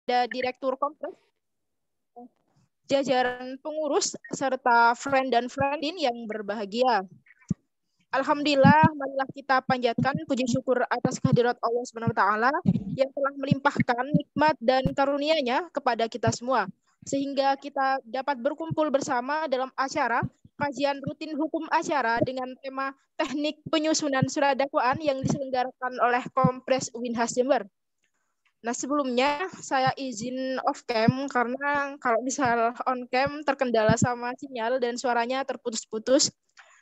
kepada Direktur Kompres, jajaran pengurus, serta friend dan friendin yang berbahagia. Alhamdulillah, marilah kita panjatkan puji syukur atas kehadirat Allah SWT yang telah melimpahkan nikmat dan karunia-Nya kepada kita semua, sehingga kita dapat berkumpul bersama dalam acara kajian rutin hukum acara dengan tema teknik penyusunan surat dakwaan yang diselenggarakan oleh Kompres Unhas Jember. Nah, sebelumnya saya izin off cam karena kalau misal on cam terkendala sama sinyal dan suaranya terputus-putus.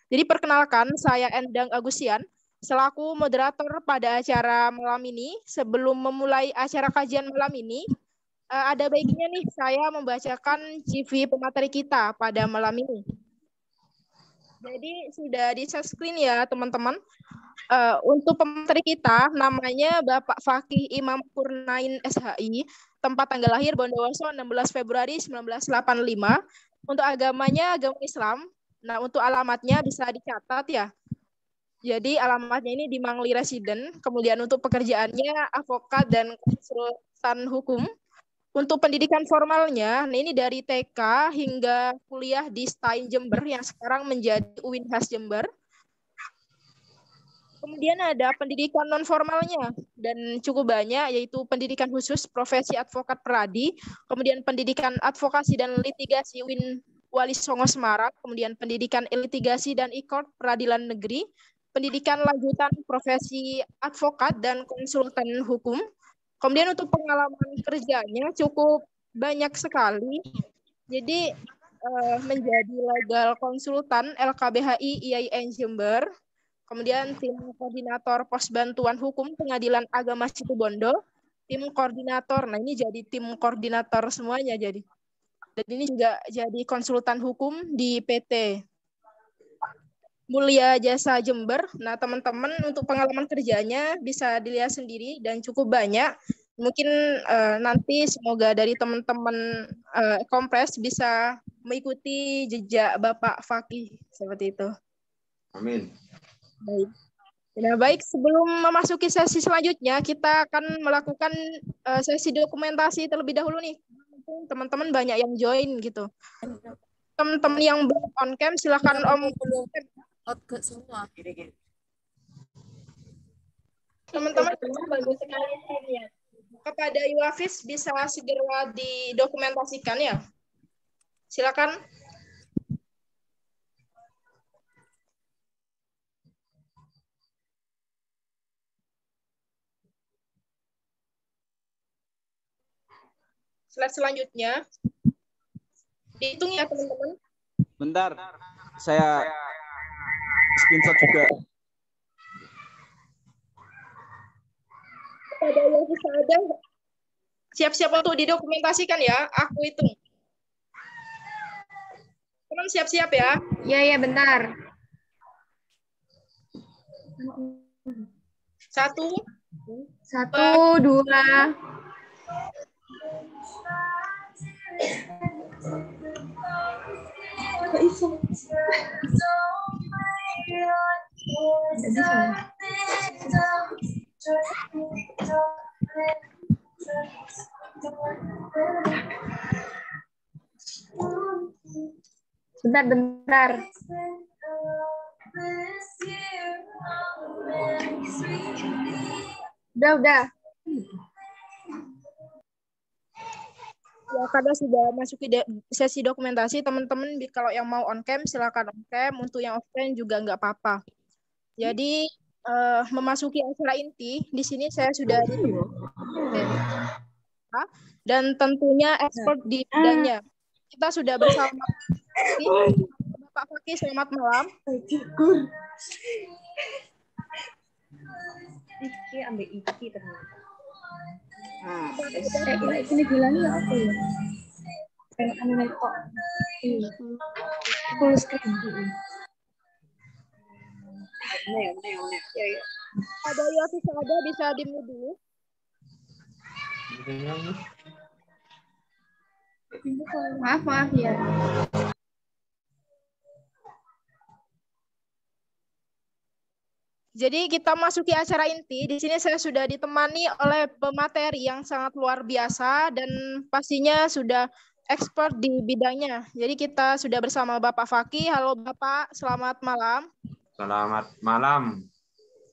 Jadi perkenalkan, saya Endang Agustian selaku moderator pada acara malam ini. Sebelum memulai acara kajian malam ini, ada baiknya nih saya membacakan CV pemateri kita pada malam ini. Jadi sudah di screen ya teman-teman. Untuk pemateri kita namanya Bapak Fakih Imam Purnain SHI, tempat tanggal lahir Bondowoso 16 Februari 1985. Untuk agamanya agama Islam. Nah, untuk alamatnya bisa dicatat ya. Jadi alamatnya ini di Mangli Residen. Kemudian untuk pekerjaannya advokat dan konsultan hukum. Untuk pendidikan formalnya, nah ini dari TK hingga kuliah di STAIN Jember yang sekarang menjadi Unhas Jember. Kemudian ada pendidikan non formalnya dan cukup banyak, yaitu pendidikan khusus profesi advokat Peradi, kemudian pendidikan advokasi dan litigasi UIN Wali Songo Semarang, kemudian pendidikan litigasi dan ikor peradilan negeri, pendidikan lanjutan profesi advokat dan konsultan hukum. Kemudian untuk pengalaman kerjanya cukup banyak sekali. Jadi menjadi legal konsultan LKBHI IAIN Jember, kemudian tim koordinator pos bantuan hukum Pengadilan Agama Situbondo, tim koordinator. Nah, ini jadi tim koordinator semuanya jadi. Dan ini juga jadi konsultan hukum di PT Mulia Jasa Jember. Nah, teman-teman untuk pengalaman kerjanya bisa dilihat sendiri dan cukup banyak. Mungkin nanti semoga dari teman-teman Kompres bisa mengikuti jejak Bapak Fakih seperti itu. Amin. Baik. Nah, baik, sebelum memasuki sesi selanjutnya, kita akan melakukan sesi dokumentasi terlebih dahulu nih. Teman-teman banyak yang join gitu. Teman-teman yang belum on cam, silakan Om. Outget semua. Teman-teman bagus sekali ya. Kepada Yuafis bisa segera didokumentasikan ya. Silakan. Slide selanjutnya. Dihitung ya teman-teman. Bentar, saya screenshot juga. Pada yang bisa ada, siap-siap untuk didokumentasikan ya. Aku hitung. Teman siap-siap ya. Iya, bentar. 1, 1, 2. Kok iso? Bentar. Udah. Ya, karena sudah masuk sesi dokumentasi, teman-teman kalau yang mau on cam silakan on cam, untuk yang off cam juga nggak apa-apa. Jadi memasuki acara inti, di sini saya sudah dan tentunya expert di bidangnya. Kita sudah bersama Bapak Fakih, selamat malam. Iki ambil iki ternyata. Ini bilangnya apa ya? Anu kok. Full screen. Ya. Ada Yofi ada bisa di-mute dulu. Maaf ya. Jadi kita masuki acara inti. Di sini saya sudah ditemani oleh pemateri yang sangat luar biasa dan pastinya sudah expert di bidangnya. Jadi kita sudah bersama Bapak Fakih. Halo Bapak, selamat malam. Selamat malam.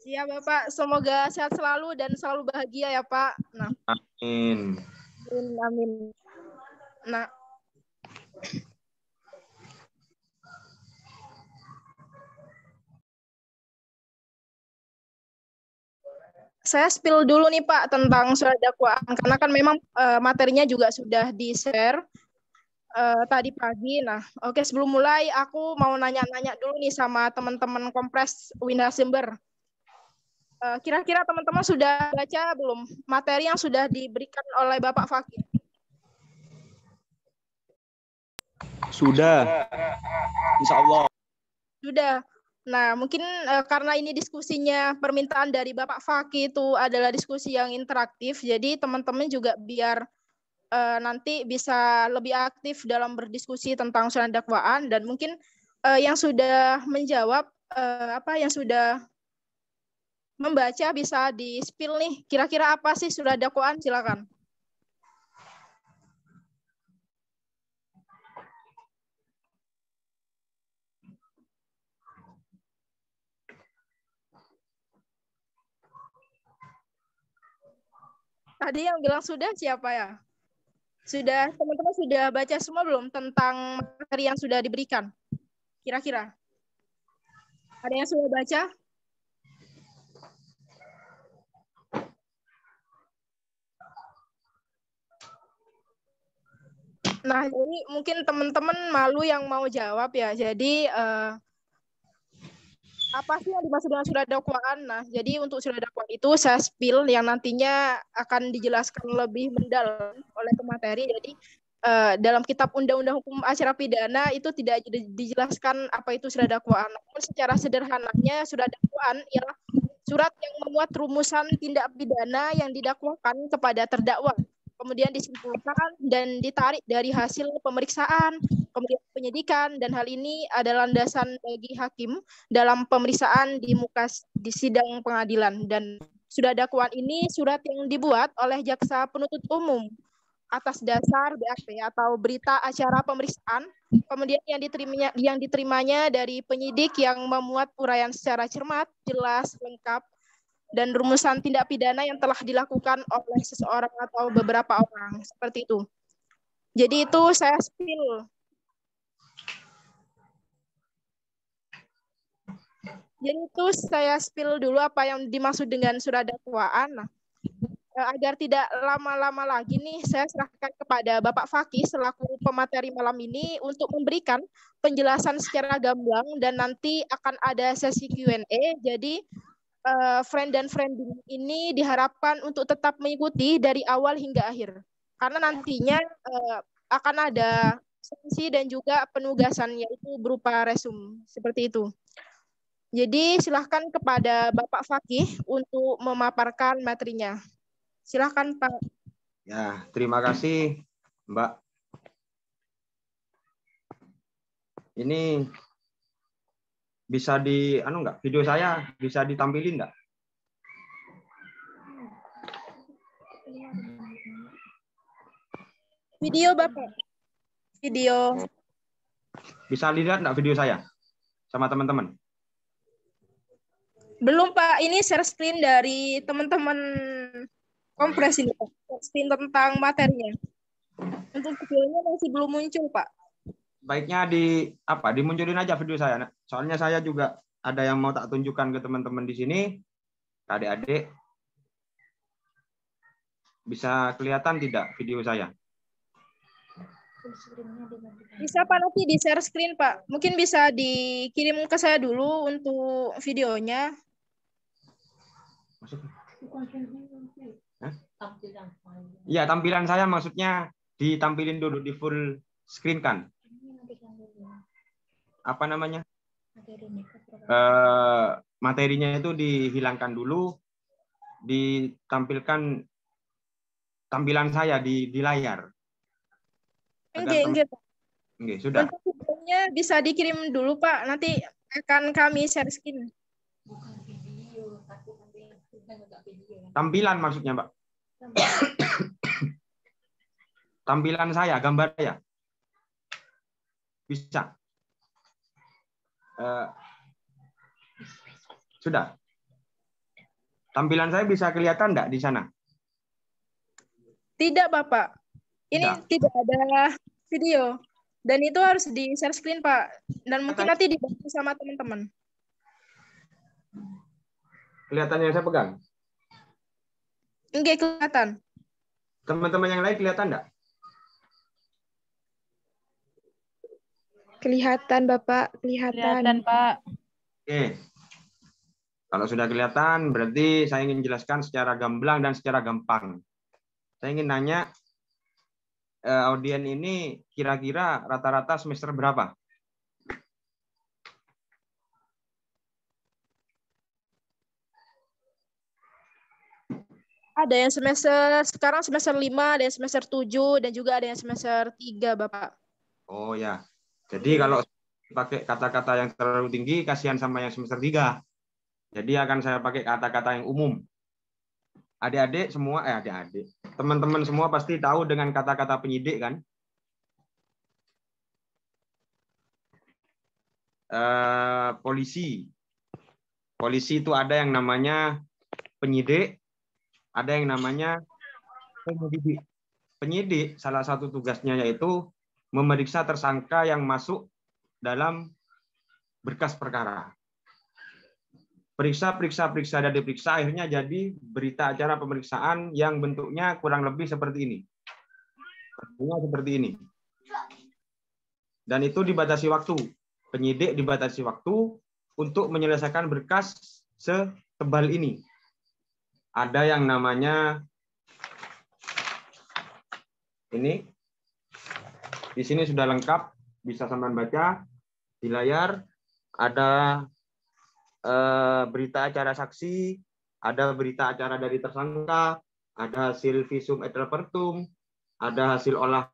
Ya Bapak, semoga sehat selalu dan selalu bahagia ya Pak. Nah, Amin. amin. Nah, saya spill dulu nih Pak tentang surat dakwaan karena kan memang materinya juga sudah di-share tadi pagi. Nah, oke sebelum mulai aku mau nanya-nanya dulu nih sama teman-teman Kompres UIN Narasumber. Kira-kira teman-teman sudah baca belum materi yang sudah diberikan oleh Bapak Fakih? Sudah. Insya Allah. Sudah. Nah, mungkin karena ini diskusinya permintaan dari Bapak Fakih itu adalah diskusi yang interaktif, jadi teman-teman juga biar nanti bisa lebih aktif dalam berdiskusi tentang surat dakwaan dan mungkin yang sudah menjawab yang sudah membaca bisa di-spill nih. Kira-kira apa sih surat dakwaan? Silakan. Tadi yang bilang sudah siapa ya? Sudah, teman-teman sudah baca semua belum tentang materi yang sudah diberikan? Kira-kira? Ada yang sudah baca? Nah, jadi mungkin teman-teman malu yang mau jawab ya. Jadi apa sih yang dimaksud dengan surat dakwaan? Nah, jadi untuk surat dakwaan itu saya spill yang nantinya akan dijelaskan lebih mendalam oleh pemateri. Jadi dalam kitab Undang-Undang Hukum Acara Pidana itu tidak dijelaskan apa itu surat dakwaan. Namun secara sederhananya surat dakwaan ialah surat yang memuat rumusan tindak pidana yang didakwakan kepada terdakwa. Kemudian disimpulkan dan ditarik dari hasil pemeriksaan, kemudian penyidikan, dan hal ini adalah landasan bagi hakim dalam pemeriksaan di sidang pengadilan. Dan surat dakwaan ini surat yang dibuat oleh jaksa penuntut umum atas dasar BAP atau berita acara pemeriksaan, kemudian yang diterimanya dari penyidik yang memuat uraian secara cermat, jelas, lengkap, dan rumusan tindak pidana yang telah dilakukan oleh seseorang atau beberapa orang. Seperti itu. Jadi itu saya spill. Jadi itu saya spill dulu apa yang dimaksud dengan surat dakwaan. Nah, agar tidak lama-lama lagi nih, saya serahkan kepada Bapak Fakih selaku pemateri malam ini untuk memberikan penjelasan secara gamblang dan nanti akan ada sesi Q&A. Jadi friend dan friend ini diharapkan untuk tetap mengikuti dari awal hingga akhir. Karena nantinya akan ada sesi dan juga penugasan yaitu berupa resume. Seperti itu. Jadi silahkan kepada Bapak Fakih untuk memaparkan materinya. Silahkan Pak. Ya, terima kasih Mbak. Ini bisa video saya bisa ditampilin enggak? Video Bapak. Video. Bisa lihat enggak video saya sama teman-teman? Belum Pak, ini share screen dari teman-teman Kompres ini Pak. Share screen tentang materinya. Untuk videonya masih belum muncul Pak. Baiknya dimunculin aja video saya. Soalnya saya juga ada yang mau tak tunjukkan ke teman-teman di sini. Adik-adik bisa kelihatan tidak video saya? Bisa Pak, nanti di share screen Pak. Mungkin bisa dikirim ke saya dulu untuk videonya. Iya, tampilan saya maksudnya ditampilin dulu, di full screen kan? Apa namanya? Materinya itu dihilangkan dulu, ditampilkan tampilan saya di layar. Enggak. Sudah. Untuk videonya bisa dikirim dulu Pak. Nanti akan kami share screen. Tampilan maksudnya, Mbak. Tampilan saya, gambar saya. Bisa. Sudah. Tampilan saya bisa kelihatan enggak di sana? Tidak, Bapak. Ini tidak ada video. Dan itu harus di share screen, Pak. Dan mungkin nanti dibantu sama teman-teman. Kelihatan yang saya pegang? Enggak kelihatan. Teman-teman yang lain kelihatan enggak? Kelihatan, Bapak. Kelihatan, Pak. Oke. Kalau sudah kelihatan, berarti saya ingin jelaskan secara gamblang dan secara gampang. Saya ingin nanya, audien ini kira-kira rata-rata semester berapa? Ada yang sekarang semester 5, ada yang semester 7, dan juga ada yang semester 3, Bapak. Oh ya. Jadi kalau pakai kata-kata yang terlalu tinggi, kasihan sama yang semester 3. Jadi akan saya pakai kata-kata yang umum. Adik-adik semua, adik-adik. Teman-teman semua pasti tahu dengan kata-kata penyidik kan? Polisi. Polisi itu ada yang namanya penyidik, ada yang namanya penyidik. Penyidik salah satu tugasnya yaitu memeriksa tersangka yang masuk dalam berkas perkara. Periksa, dan diperiksa, akhirnya jadi berita acara pemeriksaan yang bentuknya kurang lebih seperti ini. Bentuknya seperti ini. Dan itu dibatasi waktu. Penyidik dibatasi waktu untuk menyelesaikan berkas setebal ini. Ada yang namanya ini. Di sini sudah lengkap, bisa sampean baca di layar. Ada berita acara saksi, ada berita acara dari tersangka, ada hasil visum et repertum, ada hasil olah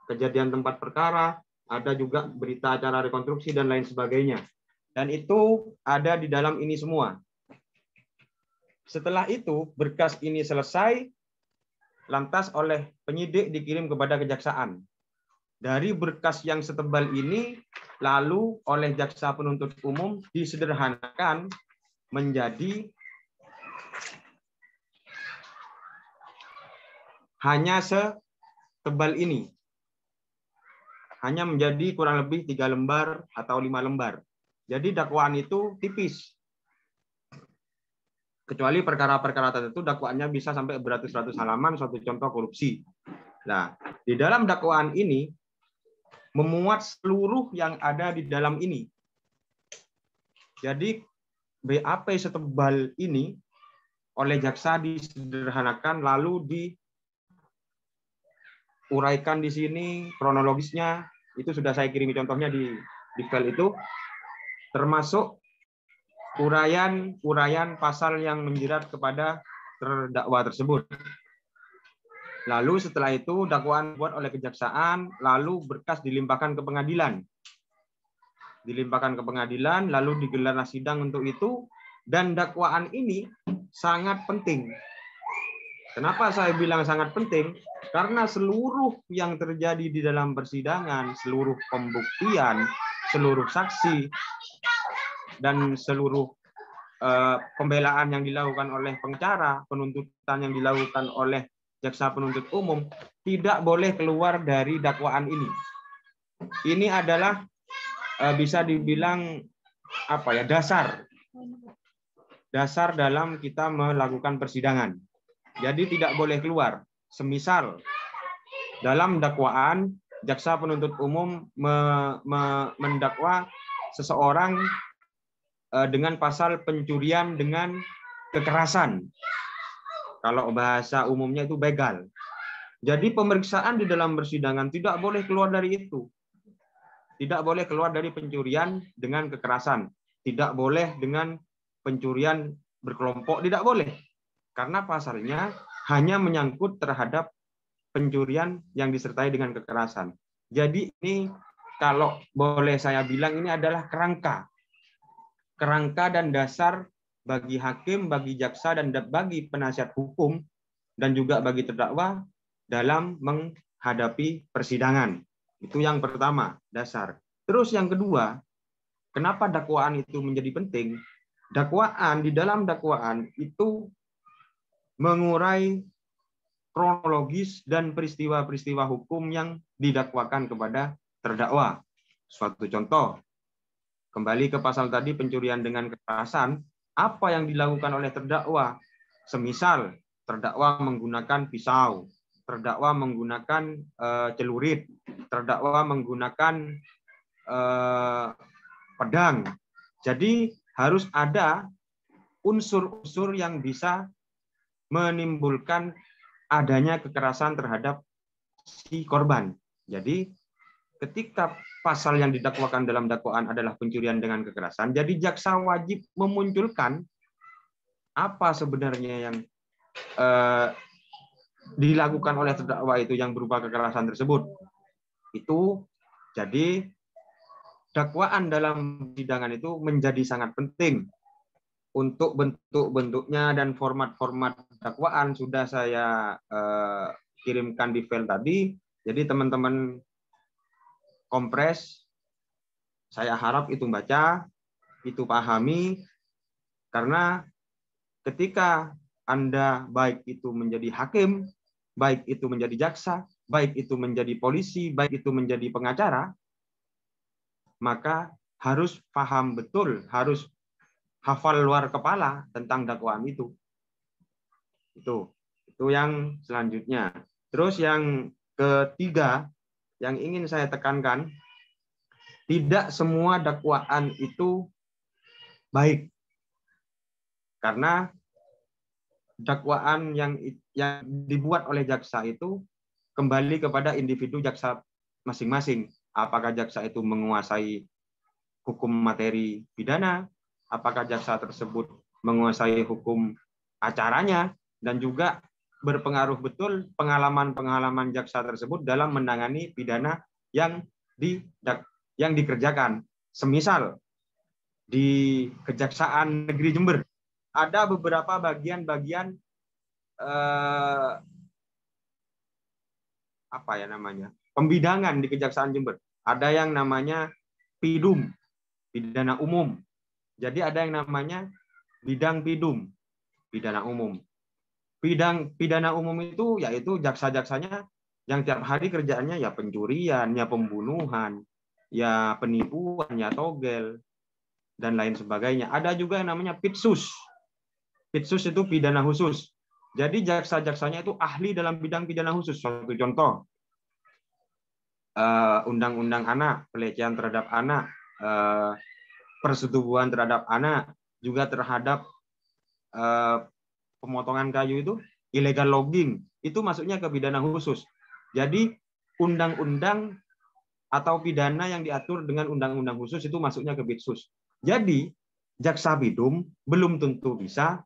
kejadian tempat perkara, ada juga berita acara rekonstruksi dan lain sebagainya. Dan itu ada di dalam ini semua. Setelah itu berkas ini selesai, lantas oleh penyidik dikirim kepada kejaksaan. Dari berkas yang setebal ini, lalu oleh jaksa penuntut umum disederhanakan menjadi hanya setebal ini. Hanya menjadi kurang lebih 3 lembar atau 5 lembar. Jadi dakwaan itu tipis. Kecuali perkara-perkara tertentu dakwaannya bisa sampai beratus-ratus halaman, suatu contoh korupsi. Nah, di dalam dakwaan ini memuat seluruh yang ada di dalam ini. Jadi BAP setebal ini oleh jaksa disederhanakan lalu diuraikan di sini kronologisnya. Itu sudah saya kirimi contohnya di file itu, termasuk uraian pasal yang menjerat kepada terdakwa tersebut. Lalu setelah itu dakwaan dibuat oleh kejaksaan, lalu berkas dilimpahkan ke pengadilan. Dilimpahkan ke pengadilan, lalu digelar sidang untuk itu, dan dakwaan ini sangat penting. Kenapa saya bilang sangat penting? Karena seluruh yang terjadi di dalam persidangan, seluruh pembuktian, seluruh saksi, dan seluruh pembelaan yang dilakukan oleh pengacara, penuntutan yang dilakukan oleh jaksa penuntut umum tidak boleh keluar dari dakwaan ini. Ini adalah bisa dibilang dasar dalam kita melakukan persidangan. Jadi tidak boleh keluar. Semisal dalam dakwaan jaksa penuntut umum mendakwa seseorang dengan pasal pencurian dengan kekerasan. Kalau bahasa umumnya itu begal. Jadi pemeriksaan di dalam persidangan tidak boleh keluar dari itu. Tidak boleh keluar dari pencurian dengan kekerasan. Tidak boleh dengan pencurian berkelompok. Tidak boleh. Karena pasalnya hanya menyangkut terhadap pencurian yang disertai dengan kekerasan. Jadi ini kalau boleh saya bilang ini adalah kerangka dan dasar bagi hakim, bagi jaksa, dan bagi penasihat hukum, dan juga bagi terdakwa dalam menghadapi persidangan. Itu yang pertama, dasar. Terus yang kedua, kenapa dakwaan itu menjadi penting? Dakwaan, di dalam dakwaan itu mengurai kronologis dan peristiwa-peristiwa hukum yang didakwakan kepada terdakwa. Suatu contoh, kembali ke pasal tadi, pencurian dengan kekerasan, apa yang dilakukan oleh terdakwa? Semisal terdakwa menggunakan pisau, terdakwa menggunakan celurit, terdakwa menggunakan pedang. Jadi harus ada unsur-unsur yang bisa menimbulkan adanya kekerasan terhadap si korban. Jadi ketika pasal yang didakwakan dalam dakwaan adalah pencurian dengan kekerasan, jadi jaksa wajib memunculkan apa sebenarnya yang dilakukan oleh terdakwa itu yang berupa kekerasan tersebut. Itu jadi dakwaan dalam persidangan itu menjadi sangat penting. Untuk bentuk-bentuknya dan format-format dakwaan sudah saya kirimkan di file tadi. Jadi teman-teman kompres, saya harap itu baca, itu pahami, karena ketika Anda baik itu menjadi hakim, baik itu menjadi jaksa, baik itu menjadi polisi, baik itu menjadi pengacara, maka harus paham betul, harus hafal luar kepala tentang dakwaan itu. Itu yang selanjutnya. Terus yang ketiga yang ingin saya tekankan, tidak semua dakwaan itu baik. Karena dakwaan yang dibuat oleh jaksa itu kembali kepada individu jaksa masing-masing. Apakah jaksa itu menguasai hukum materi pidana, apakah jaksa tersebut menguasai hukum acaranya, dan juga berpengaruh betul pengalaman-pengalaman jaksa tersebut dalam menangani pidana yang dikerjakan. Semisal di Kejaksaan Negeri Jember ada beberapa bagian-bagian pembidangan di Kejaksaan Jember. Ada yang namanya pidum, pidana umum. Jadi ada yang namanya bidang pidum, pidana umum. Pidana umum itu yaitu jaksa-jaksanya yang tiap hari kerjaannya ya pencurian, ya pembunuhan, ya penipuan, ya togel, dan lain sebagainya. Ada juga yang namanya pitsus. Pitsus itu pidana khusus. Jadi jaksa-jaksanya itu ahli dalam bidang pidana khusus. Suatu contoh, undang-undang anak, pelecehan terhadap anak, persetubuhan terhadap anak, juga terhadap pemotongan kayu itu, illegal logging, itu masuknya ke pidana khusus. Jadi undang-undang atau pidana yang diatur dengan undang-undang khusus itu masuknya ke pitsus. Jadi jaksa bidum belum tentu bisa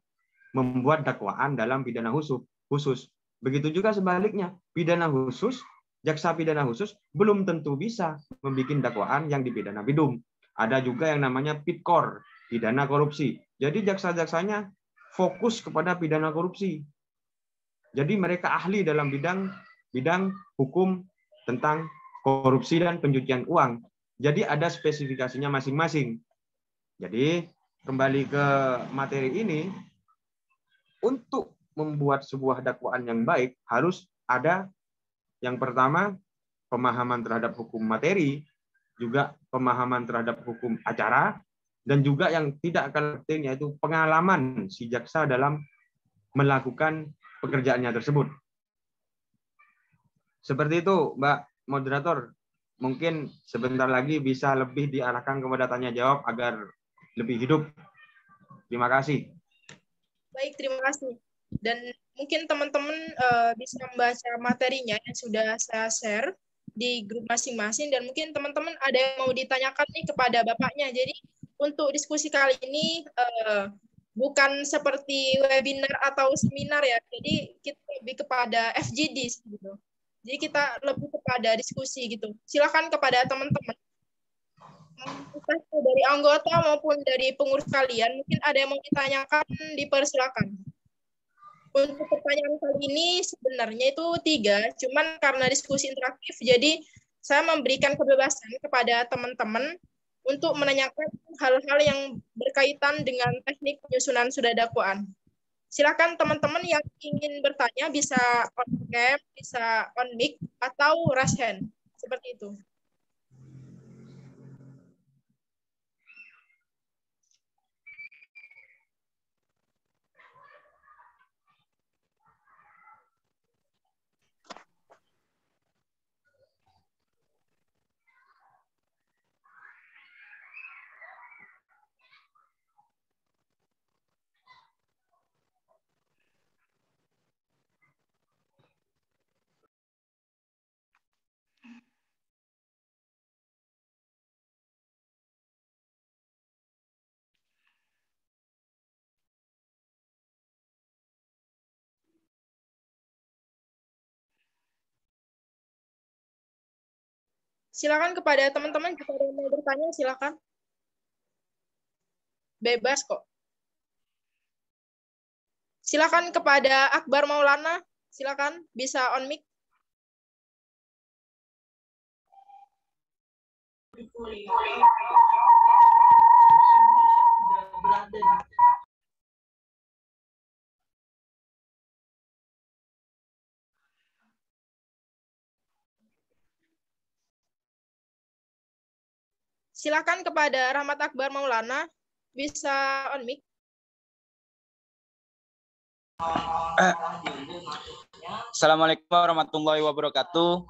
membuat dakwaan dalam pidana khusus. Begitu juga sebaliknya, pidana khusus, jaksa pidana khusus belum tentu bisa membuat dakwaan yang di pidana bidum. Ada juga yang namanya pitkor, pidana korupsi. Jadi jaksa-jaksanya fokus kepada pidana korupsi. Jadi mereka ahli dalam bidang hukum tentang korupsi dan pencucian uang. Jadi ada spesifikasinya masing-masing. Jadi kembali ke materi ini, untuk membuat sebuah dakwaan yang baik harus ada yang pertama pemahaman terhadap hukum materi, juga pemahaman terhadap hukum acara, dan juga yang tidak kalah penting yaitu pengalaman si jaksa dalam melakukan pekerjaannya tersebut. Seperti itu, Mbak Moderator. Mungkin sebentar lagi bisa lebih diarahkan kepada tanya jawab agar lebih hidup. Terima kasih. Baik, terima kasih. Dan mungkin teman-teman bisa membaca materinya yang sudah saya share di grup masing-masing, dan mungkin teman-teman ada yang mau ditanyakan nih kepada Bapaknya. Jadi untuk diskusi kali ini bukan seperti webinar atau seminar ya, jadi kita lebih kepada FGD gitu. Jadi kita lebih kepada diskusi gitu. Silakan kepada teman-teman. Entah itu dari anggota maupun dari pengurus kalian, mungkin ada yang mau ditanyakan, dipersilakan. Untuk pertanyaan kali ini sebenarnya itu 3, cuman karena diskusi interaktif, jadi saya memberikan kebebasan kepada teman-teman untuk menanyakan hal-hal yang berkaitan dengan teknik penyusunan surat dakwaan. Silakan teman-teman yang ingin bertanya bisa on cam, bisa on mic, atau raise hand. Seperti itu. Silakan kepada teman-teman jika ada yang mau bertanya, silakan. Bebas kok. Silakan kepada Akbar Maulana, silakan bisa on mic. Silakan kepada Rahmat Akbar Maulana, bisa on mic. Assalamualaikum warahmatullahi wabarakatuh.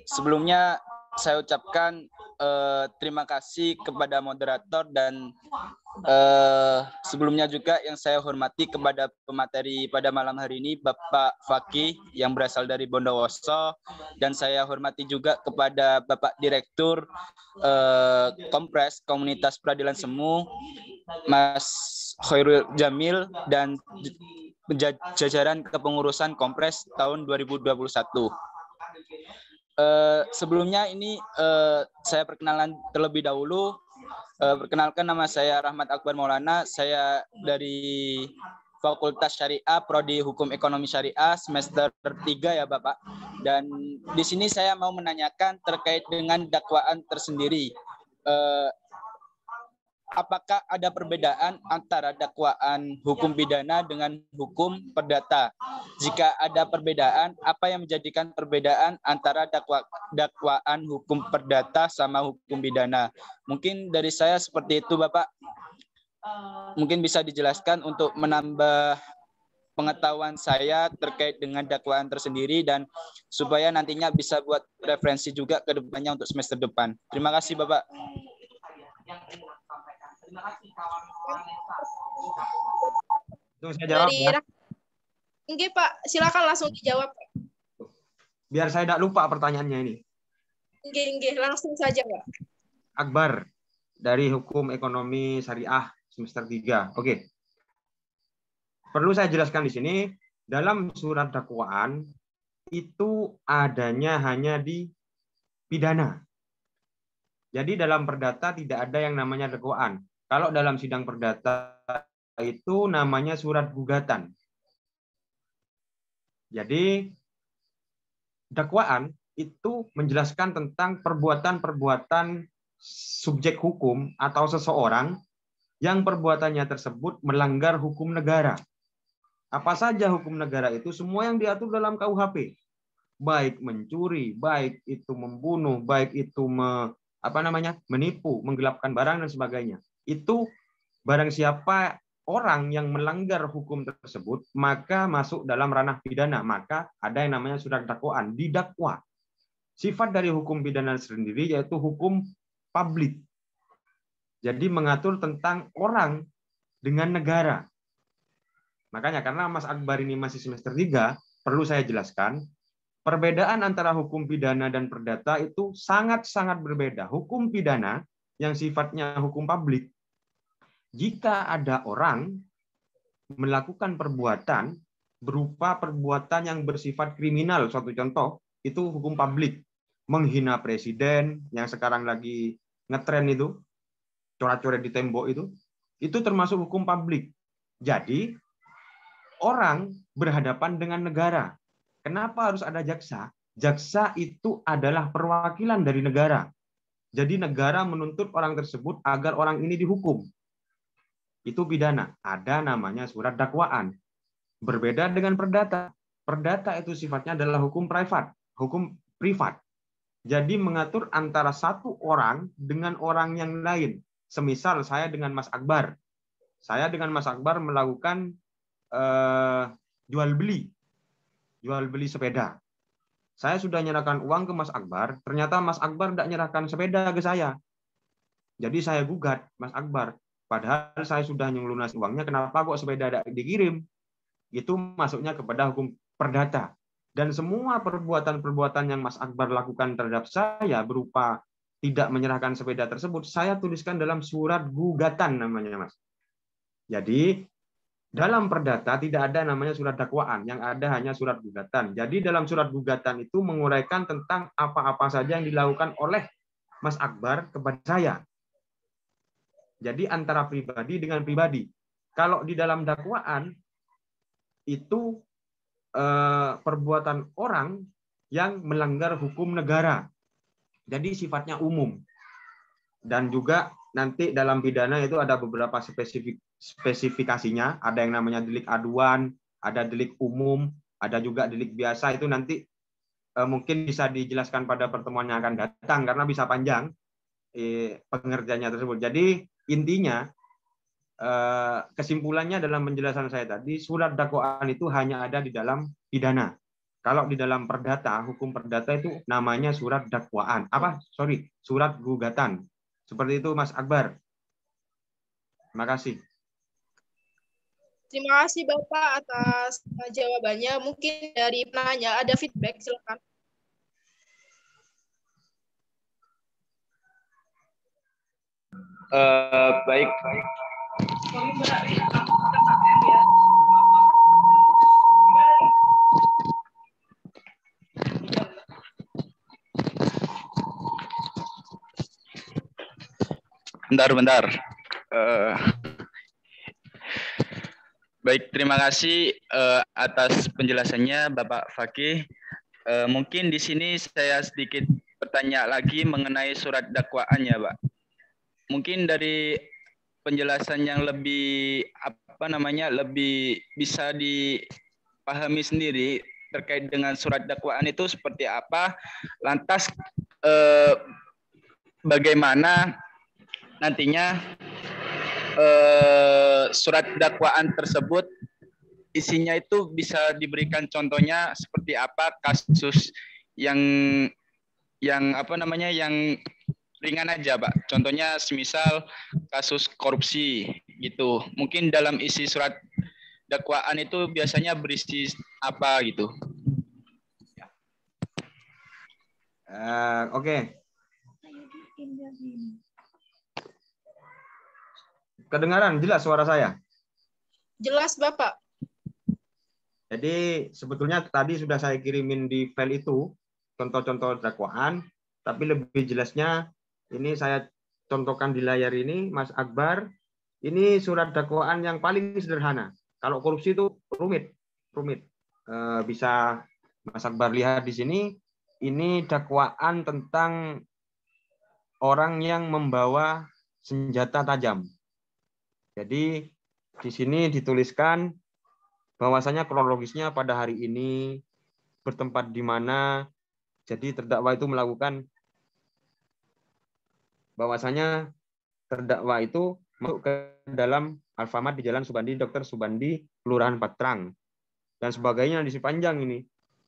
Sebelumnya saya ucapkan terima kasih kepada moderator dan sebelumnya juga yang saya hormati kepada pemateri pada malam hari ini Bapak Fakih yang berasal dari Bondowoso, dan saya hormati juga kepada Bapak Direktur Kompres Komunitas Peradilan Semu Mas Khairul Jamil dan jajaran kepengurusan Kompres tahun 2021. Sebelumnya ini saya perkenalan terlebih dahulu. Perkenalkan, nama saya Rahmat Akbar Maulana. Saya dari Fakultas Syariah Prodi Hukum Ekonomi Syariah semester 3 ya Bapak. Dan di sini saya mau menanyakan terkait dengan dakwaan tersendiri. Apakah ada perbedaan antara dakwaan hukum pidana dengan hukum perdata? Jika ada perbedaan, apa yang menjadikan perbedaan antara dakwaan hukum perdata sama hukum pidana? Mungkin dari saya seperti itu, Bapak. Mungkin bisa dijelaskan untuk menambah pengetahuan saya terkait dengan dakwaan tersendiri dan supaya nantinya bisa buat referensi juga ke depannya untuk semester depan. Terima kasih, Bapak. Itu saya jawab ya. Oke, Pak, silakan langsung dijawab. Biar saya tidak lupa pertanyaannya ini. Oke, langsung saja, Pak. Akbar dari Hukum Ekonomi Syariah semester 3. Oke. Perlu saya jelaskan di sini, dalam surat dakwaan itu adanya hanya di pidana. Jadi dalam perdata tidak ada yang namanya dakwaan. Kalau dalam sidang perdata itu namanya surat gugatan. Jadi dakwaan itu menjelaskan tentang perbuatan-perbuatan subjek hukum atau seseorang yang perbuatannya tersebut melanggar hukum negara. Apa saja hukum negara itu? Semua yang diatur dalam KUHP. Baik mencuri, baik itu membunuh, baik itu menipu, menggelapkan barang dan sebagainya. Itu barang siapa orang yang melanggar hukum tersebut, maka masuk dalam ranah pidana. Maka ada yang namanya surat dakwaan, didakwa. Sifat dari hukum pidana sendiri yaitu hukum publik. Jadi mengatur tentang orang dengan negara. Makanya karena Mas Akbar ini masih semester 3, perlu saya jelaskan, perbedaan antara hukum pidana dan perdata itu sangat-sangat berbeda. Hukum pidana yang sifatnya hukum publik, jika ada orang melakukan perbuatan berupa perbuatan yang bersifat kriminal, suatu contoh, itu hukum publik. Menghina presiden, yang sekarang lagi ngetren itu, coret-coret di tembok itu termasuk hukum publik. Jadi orang berhadapan dengan negara. Kenapa harus ada jaksa? Jaksa itu adalah perwakilan dari negara. Jadi negara menuntut orang tersebut agar orang ini dihukum. Itu pidana. Ada namanya surat dakwaan. Berbeda dengan perdata. Perdata itu sifatnya adalah hukum privat. Jadi mengatur antara satu orang dengan orang yang lain. Semisal saya dengan Mas Akbar. Saya dengan Mas Akbar melakukan jual beli sepeda. Saya sudah menyerahkan uang ke Mas Akbar, ternyata Mas Akbar tidak menyerahkan sepeda ke saya. Jadi saya gugat Mas Akbar. Padahal saya sudah melunasi uangnya, kenapa kok sepeda tidak dikirim? Itu masuknya kepada hukum perdata. Dan semua perbuatan-perbuatan yang Mas Akbar lakukan terhadap saya berupa tidak menyerahkan sepeda tersebut, saya tuliskan dalam surat gugatan namanya, Mas. Jadi dalam perdata tidak ada namanya surat dakwaan, yang ada hanya surat gugatan. Jadi dalam surat gugatan itu menguraikan tentang apa-apa saja yang dilakukan oleh Mas Akbar kepada saya. Jadi antara pribadi dengan pribadi. Kalau di dalam dakwaan itu perbuatan orang yang melanggar hukum negara. Jadi sifatnya umum. Dan juga nanti dalam pidana itu ada beberapa spesifikasinya. Ada yang namanya delik aduan, ada delik umum, ada juga delik biasa. Itu nanti mungkin bisa dijelaskan pada pertemuan yang akan datang karena bisa panjang pengertiannya tersebut. Jadi intinya kesimpulannya dalam penjelasan saya tadi, surat dakwaan itu hanya ada di dalam pidana. Kalau di dalam perdata, hukum perdata itu namanya surat dakwaan. Surat gugatan. Seperti itu Mas Akbar. Terima kasih. Terima kasih Bapak atas jawabannya. Mungkin dari penanya ada feedback, silakan. Baik. Bentar. Baik, terima kasih atas penjelasannya Bapak Fakih. Mungkin di sini saya sedikit bertanya lagi mengenai surat dakwaannya, Pak. Mungkin dari penjelasan yang lebih lebih bisa dipahami sendiri terkait dengan surat dakwaan itu seperti apa. Lantas bagaimana nantinya surat dakwaan tersebut isinya itu bisa diberikan contohnya seperti apa kasus yang ringan aja, Pak. Contohnya semisal kasus korupsi gitu. Mungkin dalam isi surat dakwaan itu biasanya berisi apa gitu. Oke. Kedengaran jelas suara saya? Jelas, Bapak. Jadi sebetulnya tadi sudah saya kirimin di file itu contoh-contoh dakwaan, tapi lebih jelasnya ini saya contohkan di layar ini, Mas Akbar. Ini surat dakwaan yang paling sederhana. Kalau korupsi itu rumit. Bisa Mas Akbar lihat di sini. Ini dakwaan tentang orang yang membawa senjata tajam. Jadi di sini dituliskan bahwasanya kronologisnya pada hari ini bertempat di mana. Jadi terdakwa itu melakukan bahwasanya terdakwa itu masuk ke dalam Alfamart di Jalan Subandi, Dr. Subandi, Kelurahan Patrang, dan sebagainya di sepanjang ini.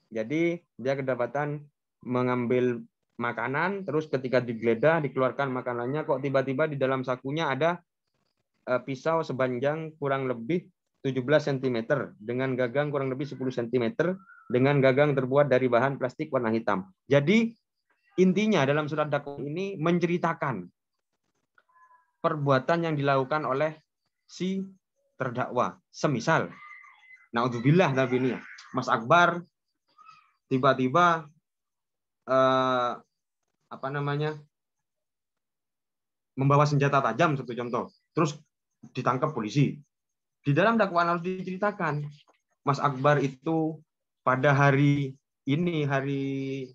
Jadi dia kedapatan mengambil makanan, terus ketika digeledah dikeluarkan makanannya, kok tiba-tiba di dalam sakunya ada pisau sepanjang kurang lebih 17 cm dengan gagang kurang lebih 10 cm dengan gagang terbuat dari bahan plastik warna hitam. Jadi intinya dalam surat dakwaan ini menceritakan perbuatan yang dilakukan oleh si terdakwa. Semisal, naudzubillah tapi ini ya, Mas Akbar tiba-tiba membawa senjata tajam, satu contoh, terus ditangkap polisi. Di dalam dakwaan harus diceritakan, Mas Akbar itu pada hari ini, hari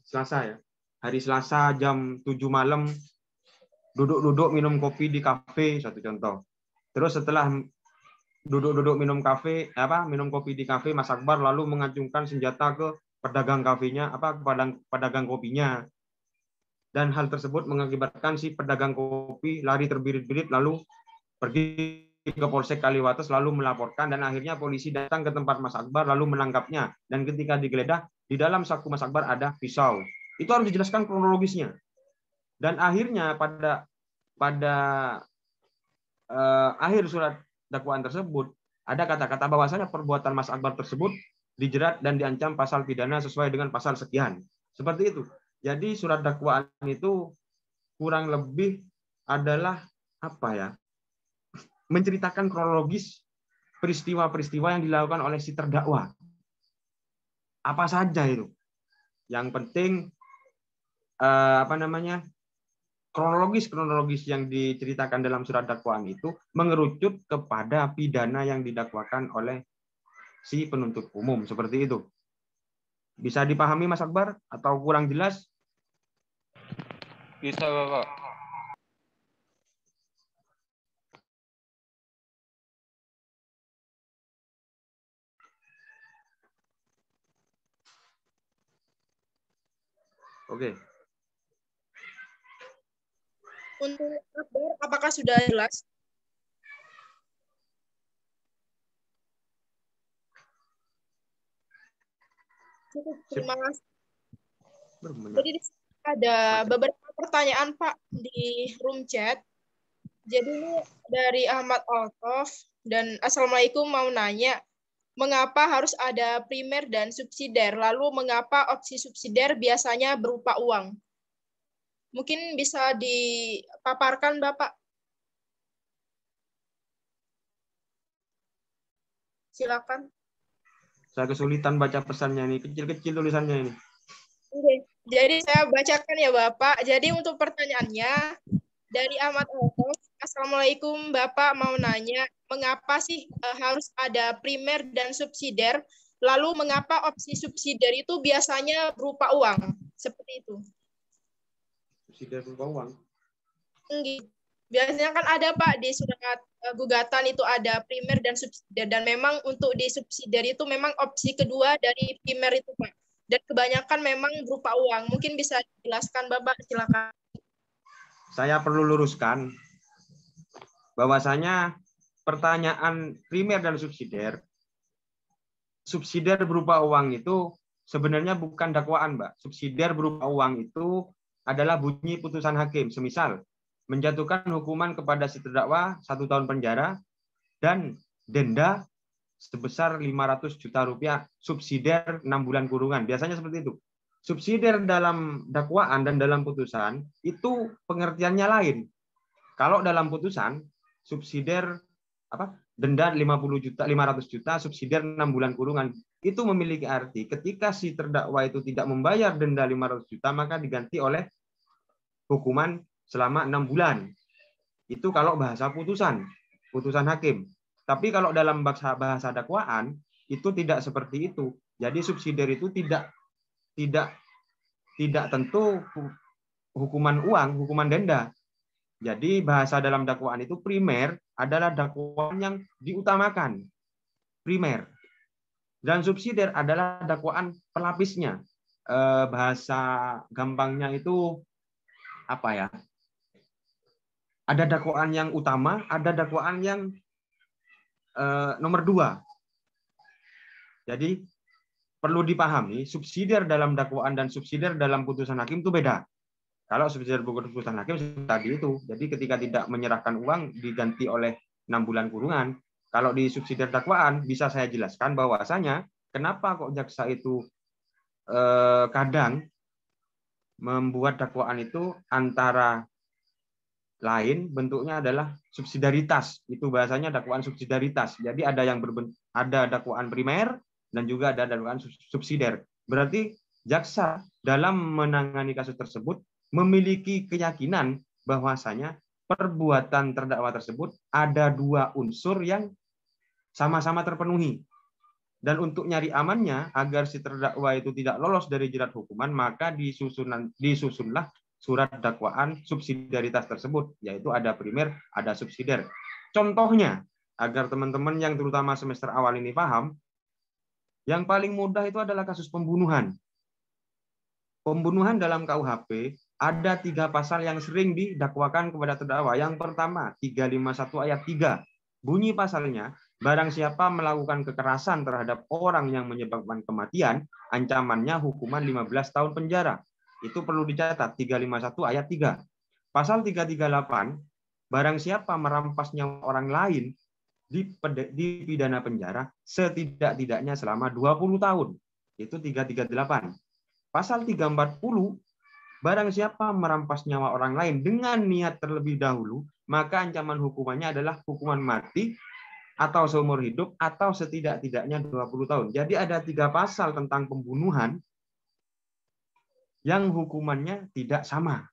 Selasa ya, hari Selasa jam 7 malam duduk-duduk minum kopi di kafe, satu contoh. Terus setelah duduk-duduk minum kopi di kafe, Mas Akbar lalu mengacungkan senjata ke pedagang kafenya, pedagang kopinya. Dan hal tersebut mengakibatkan si pedagang kopi lari terbirit-birit lalu pergi ke Polsek Kaliwates lalu melaporkan, dan akhirnya polisi datang ke tempat Mas Akbar lalu menangkapnya. Dan ketika digeledah, di dalam saku Mas Akbar ada pisau. Itu harus dijelaskan kronologisnya. Dan akhirnya pada akhir surat dakwaan tersebut ada kata-kata bahwasanya perbuatan Mas Akbar tersebut dijerat dan diancam pasal pidana sesuai dengan pasal sekian. Seperti itu. Jadi surat dakwaan itu kurang lebih adalah menceritakan kronologis peristiwa-peristiwa yang dilakukan oleh si terdakwa. Apa saja itu? Yang penting kronologis yang diceritakan dalam surat dakwaan itu mengerucut kepada pidana yang didakwakan oleh si penuntut umum, seperti itu. Bisa dipahami Mas Akbar atau kurang jelas? Bisa, Bapak. Oke. Untuk Akbar, apakah sudah jelas? Cukup, terima kasih. Jadi ada beberapa pertanyaan Pak di room chat. Jadi ini dari Ahmad Altof, dan Assalamualaikum, mau nanya, mengapa harus ada primer dan subsidiar? Lalu mengapa opsi subsidiar biasanya berupa uang? Mungkin bisa dipaparkan Bapak. Silakan. Saya kesulitan baca pesannya ini, kecil-kecil tulisannya ini. Oke. Jadi saya bacakan ya Bapak. Jadi untuk pertanyaannya dari Ahmad Altof, Assalamualaikum Bapak, mau nanya, mengapa sih harus ada primer dan subsidiar? Lalu mengapa opsi subsidiar itu biasanya berupa uang? Seperti itu. Subsidiar berupa uang? Biasanya kan ada Pak di surat gugatan itu ada primer dan subsidiar, dan memang untuk di subsidiar itu memang opsi kedua dari primer itu Pak. Dan kebanyakan memang berupa uang. Mungkin bisa dijelaskan Bapak, silakan. Saya perlu luruskan bahwasanya pertanyaan primer dan subsidiar berupa uang itu sebenarnya bukan dakwaan, Mbak. Subsidiar berupa uang itu adalah bunyi putusan hakim. Semisal menjatuhkan hukuman kepada si terdakwa 1 tahun penjara dan denda sebesar 500 juta rupiah, subsidiar 6 bulan kurungan. Biasanya seperti itu. Subsidiar dalam dakwaan dan dalam putusan itu pengertiannya lain. Kalau dalam putusan subsidiar denda 500 juta, subsidiar 6 bulan kurungan, itu memiliki arti ketika si terdakwa itu tidak membayar denda 500 juta maka diganti oleh hukuman selama 6 bulan. Itu kalau bahasa putusan hakim. Tapi kalau dalam bahasa dakwaan itu tidak seperti itu. Jadi subsidiar itu tidak tentu hukuman uang, hukuman denda. Jadi bahasa dalam dakwaan itu primer adalah dakwaan yang diutamakan, primer. Dan subsidiar adalah dakwaan pelapisnya. Bahasa gampangnya itu ada dakwaan yang utama, ada dakwaan yang nomor 2. Jadi perlu dipahami subsidiar dalam dakwaan dan subsidiar dalam putusan hakim itu beda. Kalau subsidiar putusan hakim tadi itu, jadi ketika tidak menyerahkan uang diganti oleh 6 bulan kurungan. Kalau di subsidiar dakwaan bisa saya jelaskan bahwasanya kenapa kok jaksa itu kadang membuat dakwaan itu antara lain bentuknya adalah subsidiaritas. Itu bahasanya dakwaan subsidiaritas. Jadi ada ada dakwaan primer dan juga ada dakwaan subsidiar. Berarti jaksa dalam menangani kasus tersebut memiliki keyakinan bahwasanya perbuatan terdakwa tersebut ada 2 unsur yang sama-sama terpenuhi. Dan untuk nyari amannya, agar si terdakwa itu tidak lolos dari jerat hukuman, maka disusunlah surat dakwaan subsidiaritas tersebut, yaitu ada primer, ada subsidiar. Contohnya, agar teman-teman yang terutama semester awal ini paham, yang paling mudah itu adalah kasus pembunuhan. Pembunuhan dalam KUHP ada 3 pasal yang sering didakwakan kepada terdakwa. Yang pertama, 351 ayat 3. Bunyi pasalnya, barang siapa melakukan kekerasan terhadap orang yang menyebabkan kematian, ancamannya hukuman 15 tahun penjara. Itu perlu dicatat, 351 ayat 3. Pasal 338, barang siapa merampas nyawa orang lain dipidana penjara setidak-tidaknya selama 20 tahun. Itu 338. Pasal 340, barang siapa merampas nyawa orang lain dengan niat terlebih dahulu, maka ancaman hukumannya adalah hukuman mati atau seumur hidup atau setidak-tidaknya 20 tahun. Jadi ada 3 pasal tentang pembunuhan yang hukumannya tidak sama.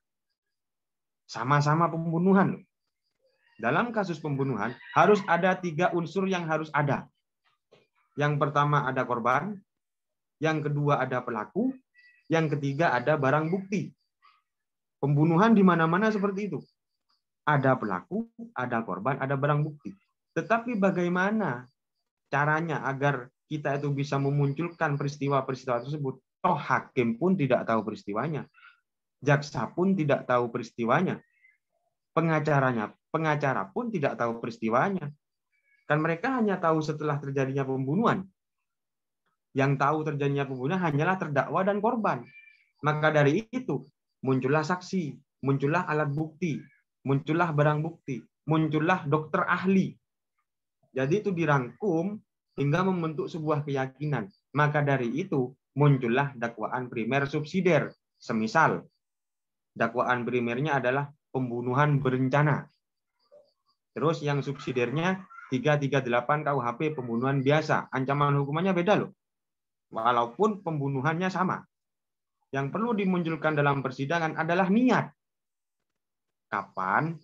Sama-sama pembunuhan. Dalam kasus pembunuhan harus ada 3 unsur yang harus ada. Yang pertama ada korban, yang kedua ada pelaku, yang ketiga ada barang bukti. Pembunuhan di mana-mana seperti itu. Ada pelaku, ada korban, ada barang bukti. Tetapi bagaimana caranya agar kita itu bisa memunculkan peristiwa-peristiwa tersebut? Toh hakim pun tidak tahu peristiwanya. Jaksa pun tidak tahu peristiwanya. Pengacara pun tidak tahu peristiwanya. Kan mereka hanya tahu setelah terjadinya pembunuhan. Yang tahu terjadinya pembunuhan hanyalah terdakwa dan korban. Maka dari itu, muncullah saksi, muncullah alat bukti, muncullah barang bukti, muncullah dokter ahli. Jadi itu dirangkum hingga membentuk sebuah keyakinan. Maka dari itu muncullah dakwaan primer subsidiar. Semisal dakwaan primernya adalah pembunuhan berencana. Terus yang subsidiarnya 338 KUHP pembunuhan biasa. Ancaman hukumannya beda loh. Walaupun pembunuhannya sama. Yang perlu dimunculkan dalam persidangan adalah niat. Kapan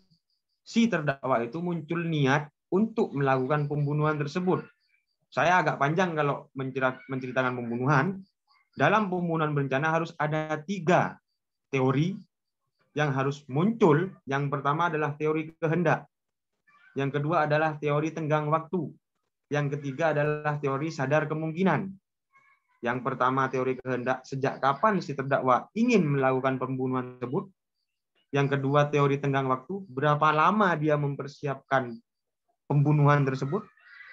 si terdakwa itu muncul niat untuk melakukan pembunuhan tersebut. Saya agak panjang kalau menceritakan pembunuhan. Dalam pembunuhan berencana harus ada 3 teori yang harus muncul. Yang pertama adalah teori kehendak. Yang kedua adalah teori tenggang waktu. Yang ketiga adalah teori sadar kemungkinan. Yang pertama teori kehendak, sejak kapan si terdakwa ingin melakukan pembunuhan tersebut. Yang kedua teori tenggang waktu, berapa lama dia mempersiapkan pembunuhan tersebut.